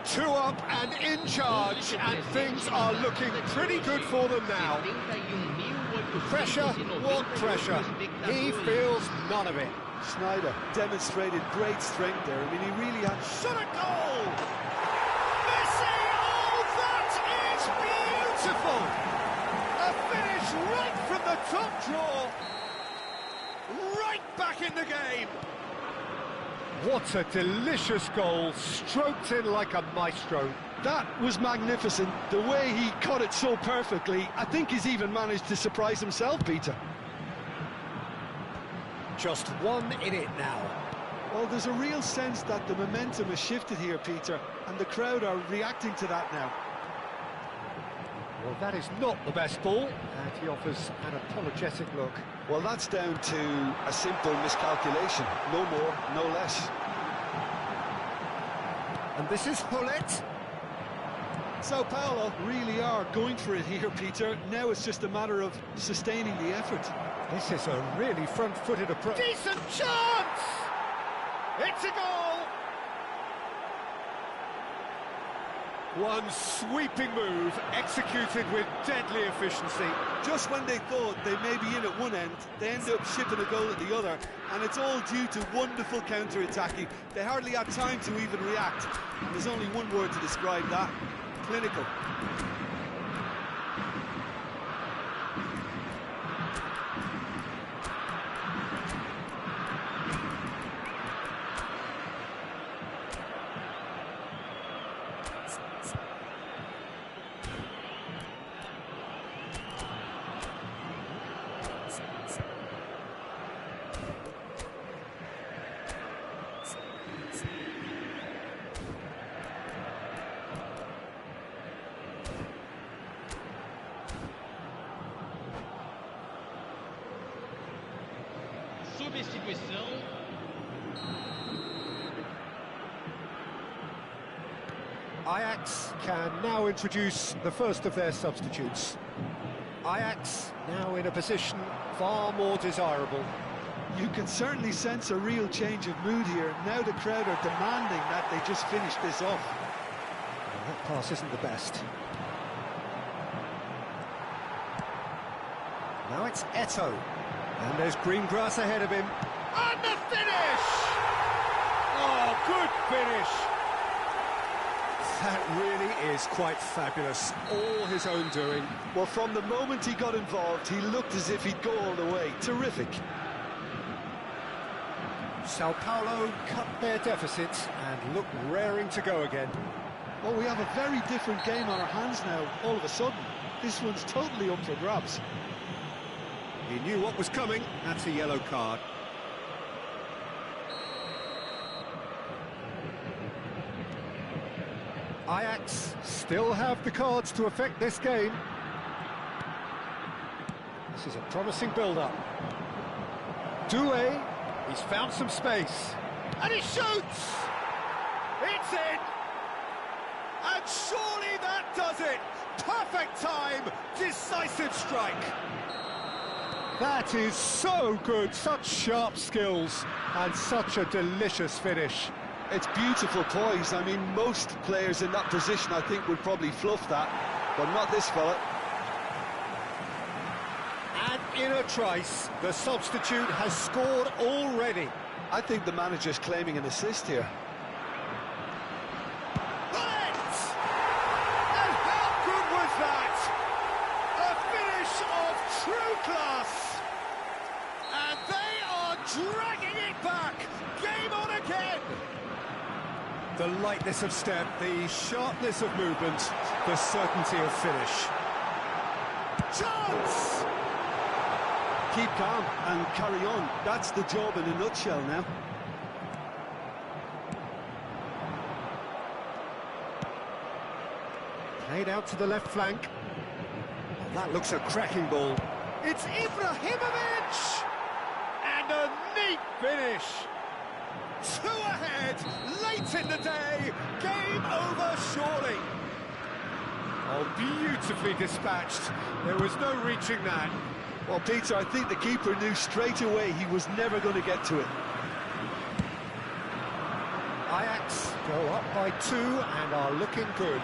2 up and in charge, and things are looking pretty good for them now. Pressure, what pressure? He feels none of it. Schneider demonstrated great strength there. I mean, he really had... Shot a goal! Messi! Oh, that is beautiful! A finish right from the top drawer. Right back in the game. What a delicious goal, stroked in like a maestro. That was magnificent. The way he cut it so perfectly, I think he's even managed to surprise himself, Peter. Just 1 in it now. Well, there's a real sense that the momentum has shifted here, Peter, and the crowd are reacting to that now. Well, that is not the best ball, and he offers an apologetic look. Well, that's down to a simple miscalculation. No more, no less. And this is Hullet. Sao Paulo really are going for it here, Peter. Now it's just a matter of sustaining the effort. This is a really front-footed approach. Decent chance! It's a goal! One sweeping move, executed with deadly efficiency. Just when they thought they may be in at one end, they end up shipping a goal at the other, and it's all due to wonderful counter-attacking. They hardly had time to even react, and there's only one word to describe that: clinical. Substituição. Ajax can now introduce the first of their substitutes. Ajax now in a position far more desirable. You can certainly sense a real change of mood here. Now the crowd are demanding that they just finish this off. Well, that pass isn't the best. Now it's Eto'o. And there's green grass ahead of him. And the finish! Oh, good finish! That really is quite fabulous. All his own doing. Well, from the moment he got involved, he looked as if he'd go all the way. Terrific. Sao Paulo cut their deficit and look raring to go again. Well, we have a very different game on our hands now, all of a sudden. This one's totally up for grabs. He knew what was coming. That's a yellow card. Ajax still have the cards to affect this game. This is a promising build-up. Doué, he's found some space. And he shoots! It's in! And surely that does it! Perfect time, decisive strike. That is so good, such sharp skills, and such a delicious finish. It's beautiful poise. I mean, most players in that position, I think, would probably fluff that, but not this fella. And in a trice, the substitute has scored already. I think the manager's claiming an assist here. Brilliant! And how good was that? A finish of true class. And they are dragging it back. Game on again. The lightness of step, the sharpness of movement, the certainty of finish. Chance! Keep calm and carry on. That's the job in a nutshell now. Played out to the left flank. Oh, that looks a cracking ball. It's Ibrahimovic! And a neat finish. 2 ahead, late in the day, game over surely. Oh, beautifully dispatched. There was no reaching that. Well, Peter, I think the keeper knew straight away he was never going to get to it. Ajax go up by 2 and are looking good.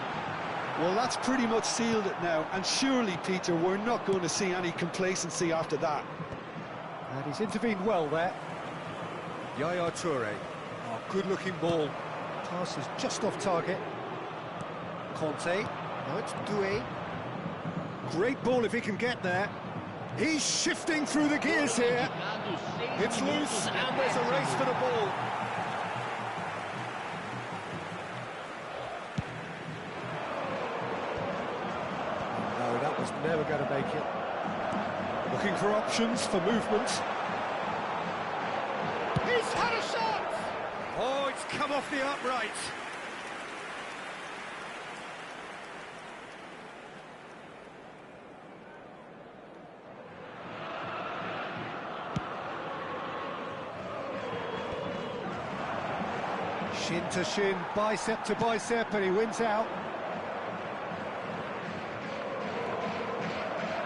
Well, that's pretty much sealed it now, and surely, Peter, we're not going to see any complacency after that. And he's intervened well there. Yaya Toure. Oh, good-looking ball. Pass is just off target. Conte. Now it's Doué. Great ball if he can get there. He's shifting through the gears here. It's loose and there's a race for the ball. No, that was never going to make it. Looking for options for movement. He's had a shot! Oh, it's come off the upright. Shin to shin, bicep to bicep, and he wins out.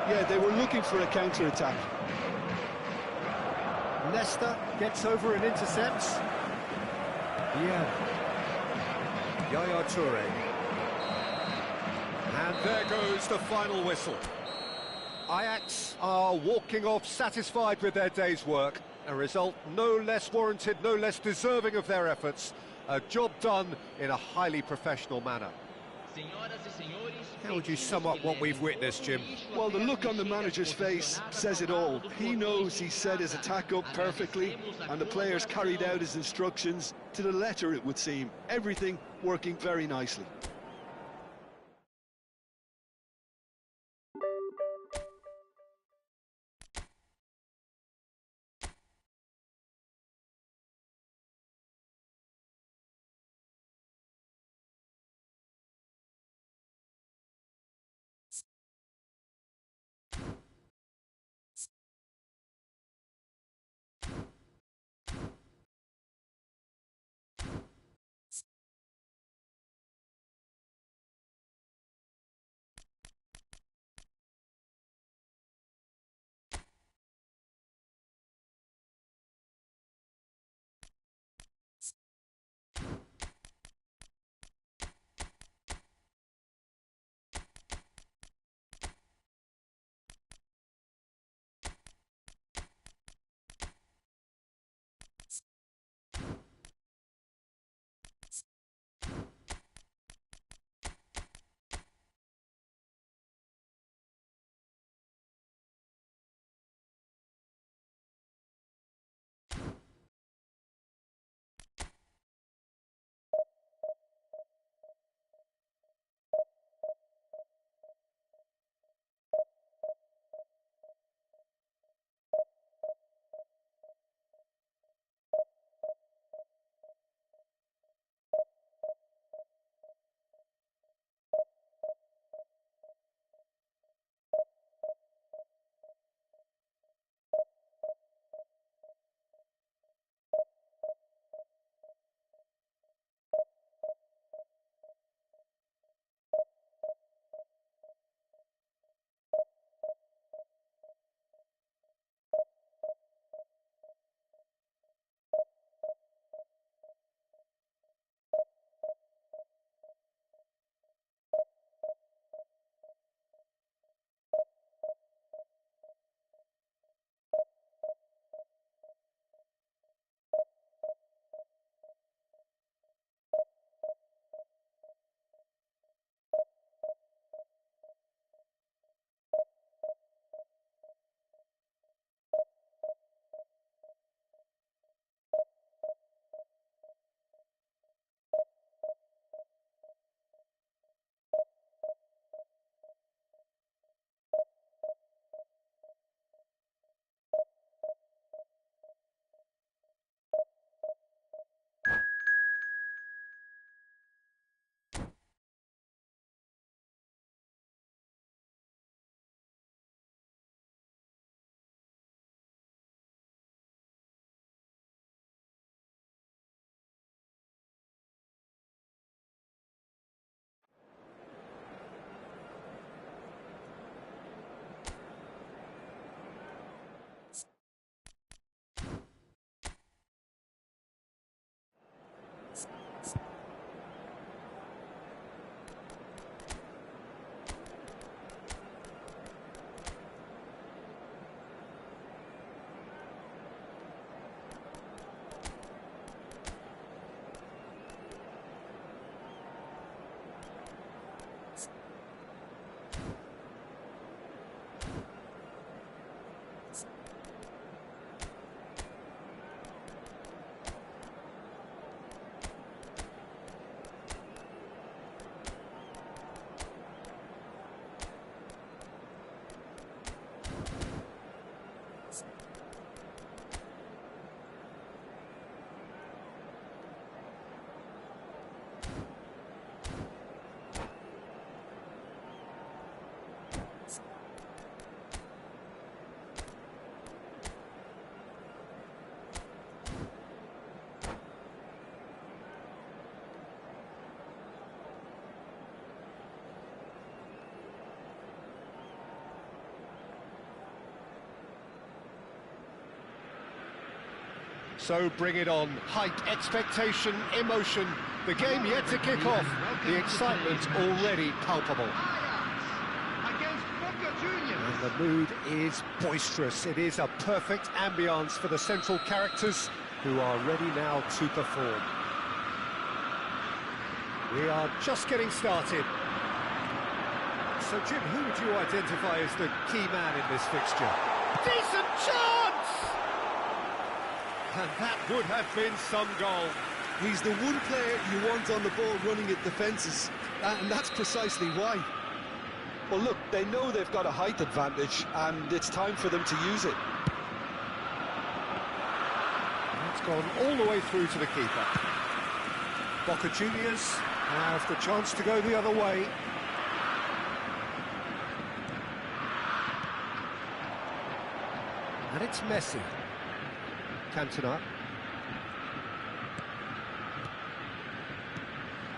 Yeah, they were looking for a counter-attack. Leicester gets over and intercepts. Yeah. Yaya Toure. And there goes the final whistle. Ajax are walking off satisfied with their day's work. A result no less warranted, no less deserving of their efforts. A job done in a highly professional manner. How would you sum up what we've witnessed, Jim? Well, the look on the manager's face says it all. He knows he set his attack up perfectly, and the players carried out his instructions to the letter, it would seem. Everything working very nicely. So bring it on. Hype, expectation, emotion. The game yet to kick off. The excitement already palpable. Against Boca Juniors. And the mood is boisterous. It is a perfect ambience for the central characters who are ready now to perform. We are just getting started. So, Jim, who would you identify as the key man in this fixture? Decent chance! And that would have been some goal. He's the one player you want on the ball running at defences, and that's precisely why. Well, look, they know they've got a height advantage, and it's time for them to use it. It's gone all the way through to the keeper. Boca Juniors have the chance to go the other way. And it's Messi. Cantona.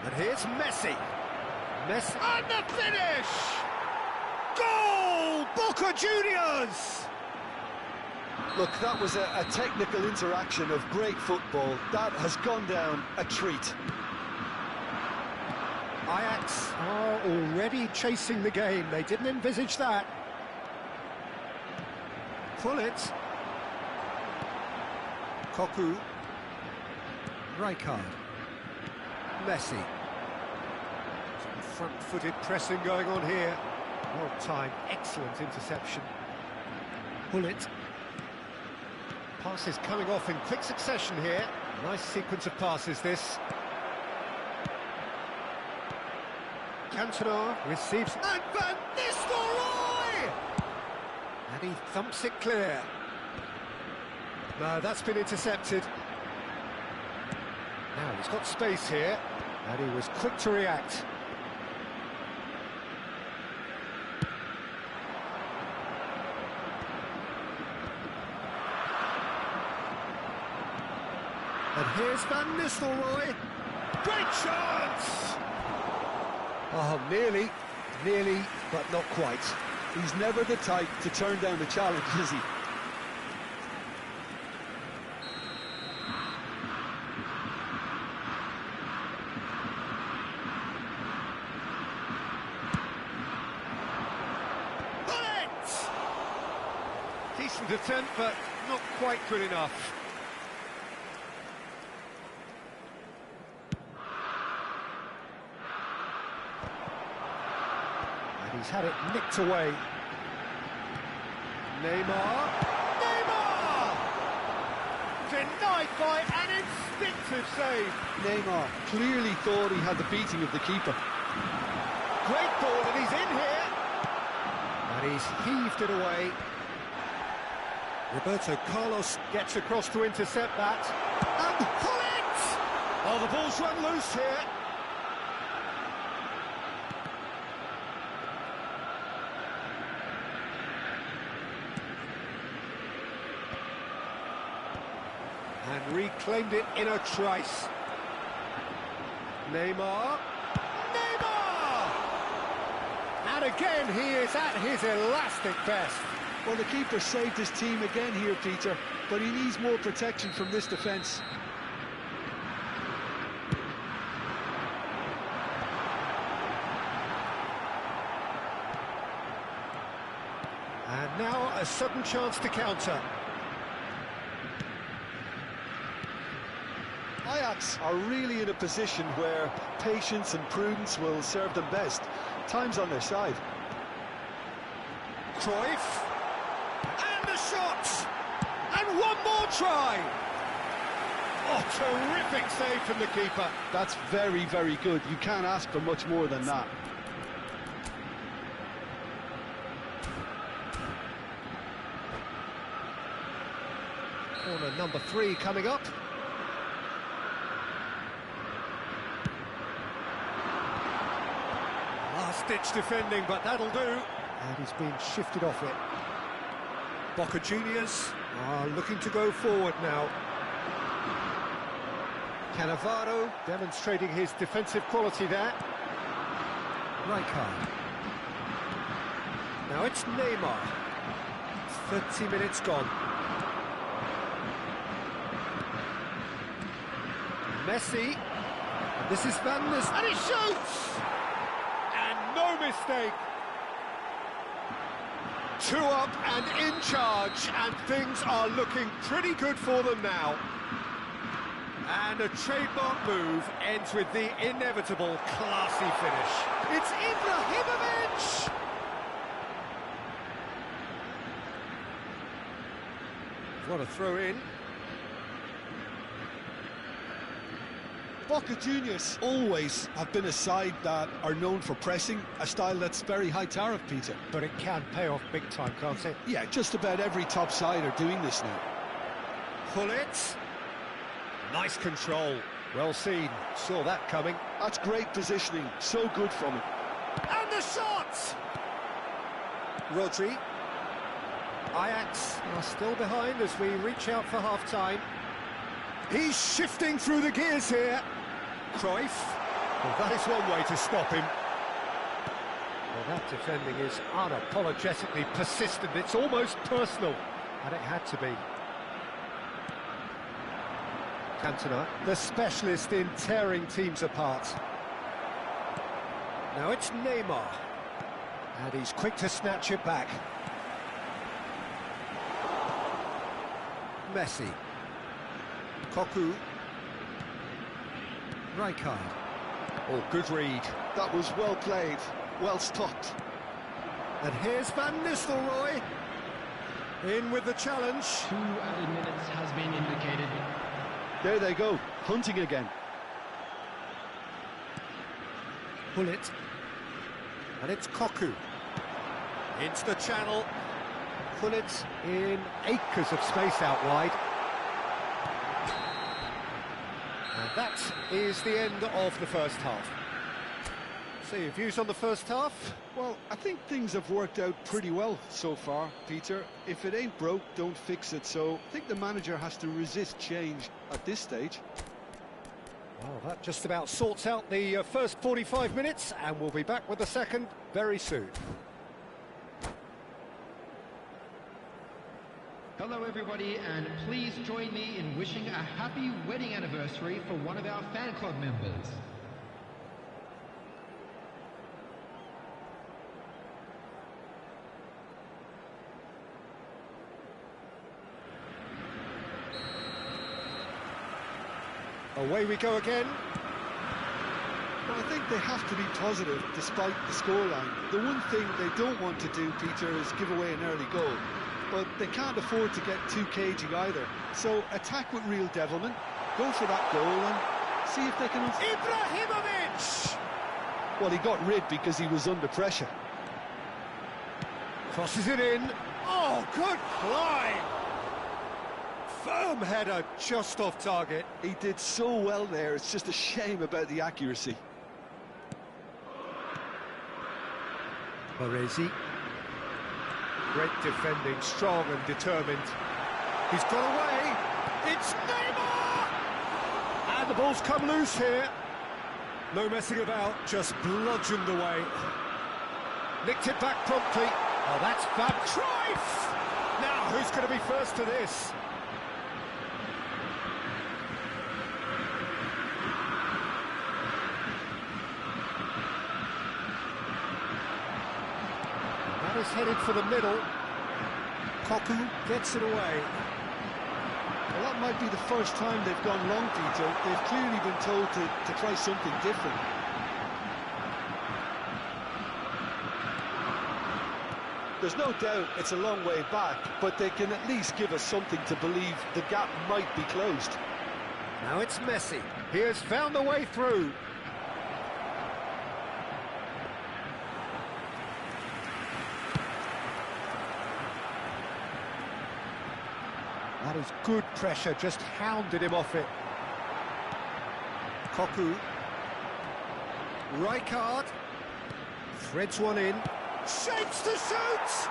And here's Messi. Messi. And the finish! Goal! Boca Juniors! Look, that was a technical interaction of great football. That has gone down a treat. Ajax are already chasing the game. They didn't envisage that. Pullet. Koku. Rijkaard. Messi. Some front-footed pressing going on here. Well timed, excellent interception. Pullet. Passes coming off in quick succession here. Nice sequence of passes, this. Cantona receives... And Van Nistelrooy! And he thumps it clear. No, that's been intercepted. Now, he's got space here, and he was quick to react. And here's Van Nistelrooy. Great chance! Oh, nearly, but not quite. He's never the type to turn down the challenge, is he? Decent attempt, but not quite good enough. And he's had it nicked away. Neymar! Denied by an instinctive save. Neymar clearly thought he had the beating of the keeper. Great ball, and he's in here. And he's heaved it away. Roberto Carlos gets across to intercept that. And pull it! Oh, the ball's run loose here. And reclaimed it in a trice. Neymar. And again, he is at his elastic best. Well, the keeper saved his team again here, Peter, but he needs more protection from this defence. And now a sudden chance to counter. Ajax are really in a position where patience and prudence will serve them best. Time's on their side. Cruyff. And the shot! And one more try! Oh, terrific save from the keeper. That's very, very good. You can't ask for much more than that. Corner number 3 coming up. Last-ditch defending, but that'll do. And he's been shifted off it. Boca Juniors are looking to go forward now. Cannavaro demonstrating his defensive quality there. Rijkaard. Now it's Neymar. 30 minutes gone. Messi. And this is Van Nistelrooy. And he shoots! And no mistake. 2 up and in charge, and things are looking pretty good for them now. And a trademark move ends with the inevitable classy finish. It's Ibrahimovic! What a throw in. Boca Juniors always have been a side that are known for pressing, a style that's very high tariff, Peter. But it can pay off big time, can't it? Yeah, just about every top side are doing this now. Pull it. Nice control. Well seen. Saw that coming. That's great positioning. So good from him. And the shot! Rodri. Ajax are still behind as we reach out for half-time. He's shifting through the gears here. Cruyff. Well, that is one way to stop him. Well, that defending is unapologetically persistent. It's almost personal. And it had to be. Cantona, the specialist in tearing teams apart. Now it's Neymar. And he's quick to snatch it back. Messi. Cocu. Rijkaard. Oh, good read. That was well played, well stopped. And here's Van Nistelrooy. In with the challenge. 2 added minutes has been indicated. There they go, hunting again. Pull it. And it's Cocu. Into the channel. Pull it in acres of space out wide. And that is the end of the first half. So your views on the first half? Well, I think things have worked out pretty well so far, Peter. If it ain't broke, don't fix it. So I think the manager has to resist change at this stage. Well, that just about sorts out the first 45 minutes, and we'll be back with the second very soon. Hello everybody, and please join me in wishing a happy wedding anniversary for one of our fan club members. Away we go again. Well, I think they have to be positive despite the scoreline. The one thing they don't want to do, Peter, is give away an early goal. But they can't afford to get too cagey either. So attack with real devilment, go for that goal and see if they can... Ibrahimovic! Well, he got rid because he was under pressure. Crosses it in. Oh, good climb! Firm header just off target. He did so well there, it's just a shame about the accuracy. Baresi. Great defending, strong and determined. He's got away. It's Neymar! And the ball's come loose here. No messing about, just bludgeoned away. Nicked it back promptly. Oh, that's Van Cruyff! Now, who's going to be first to this? That is headed for the middle. Cocu gets it away. Well, that might be the first time they've gone long, Peter. They've clearly been told to try something different. There's no doubt it's a long way back, but they can at least give us something to believe the gap might be closed. Now it's Messi. He has found a way through. That is good pressure, just hounded him off it. Cocu. Rijkaard. Threads one in. Shapes to shoot!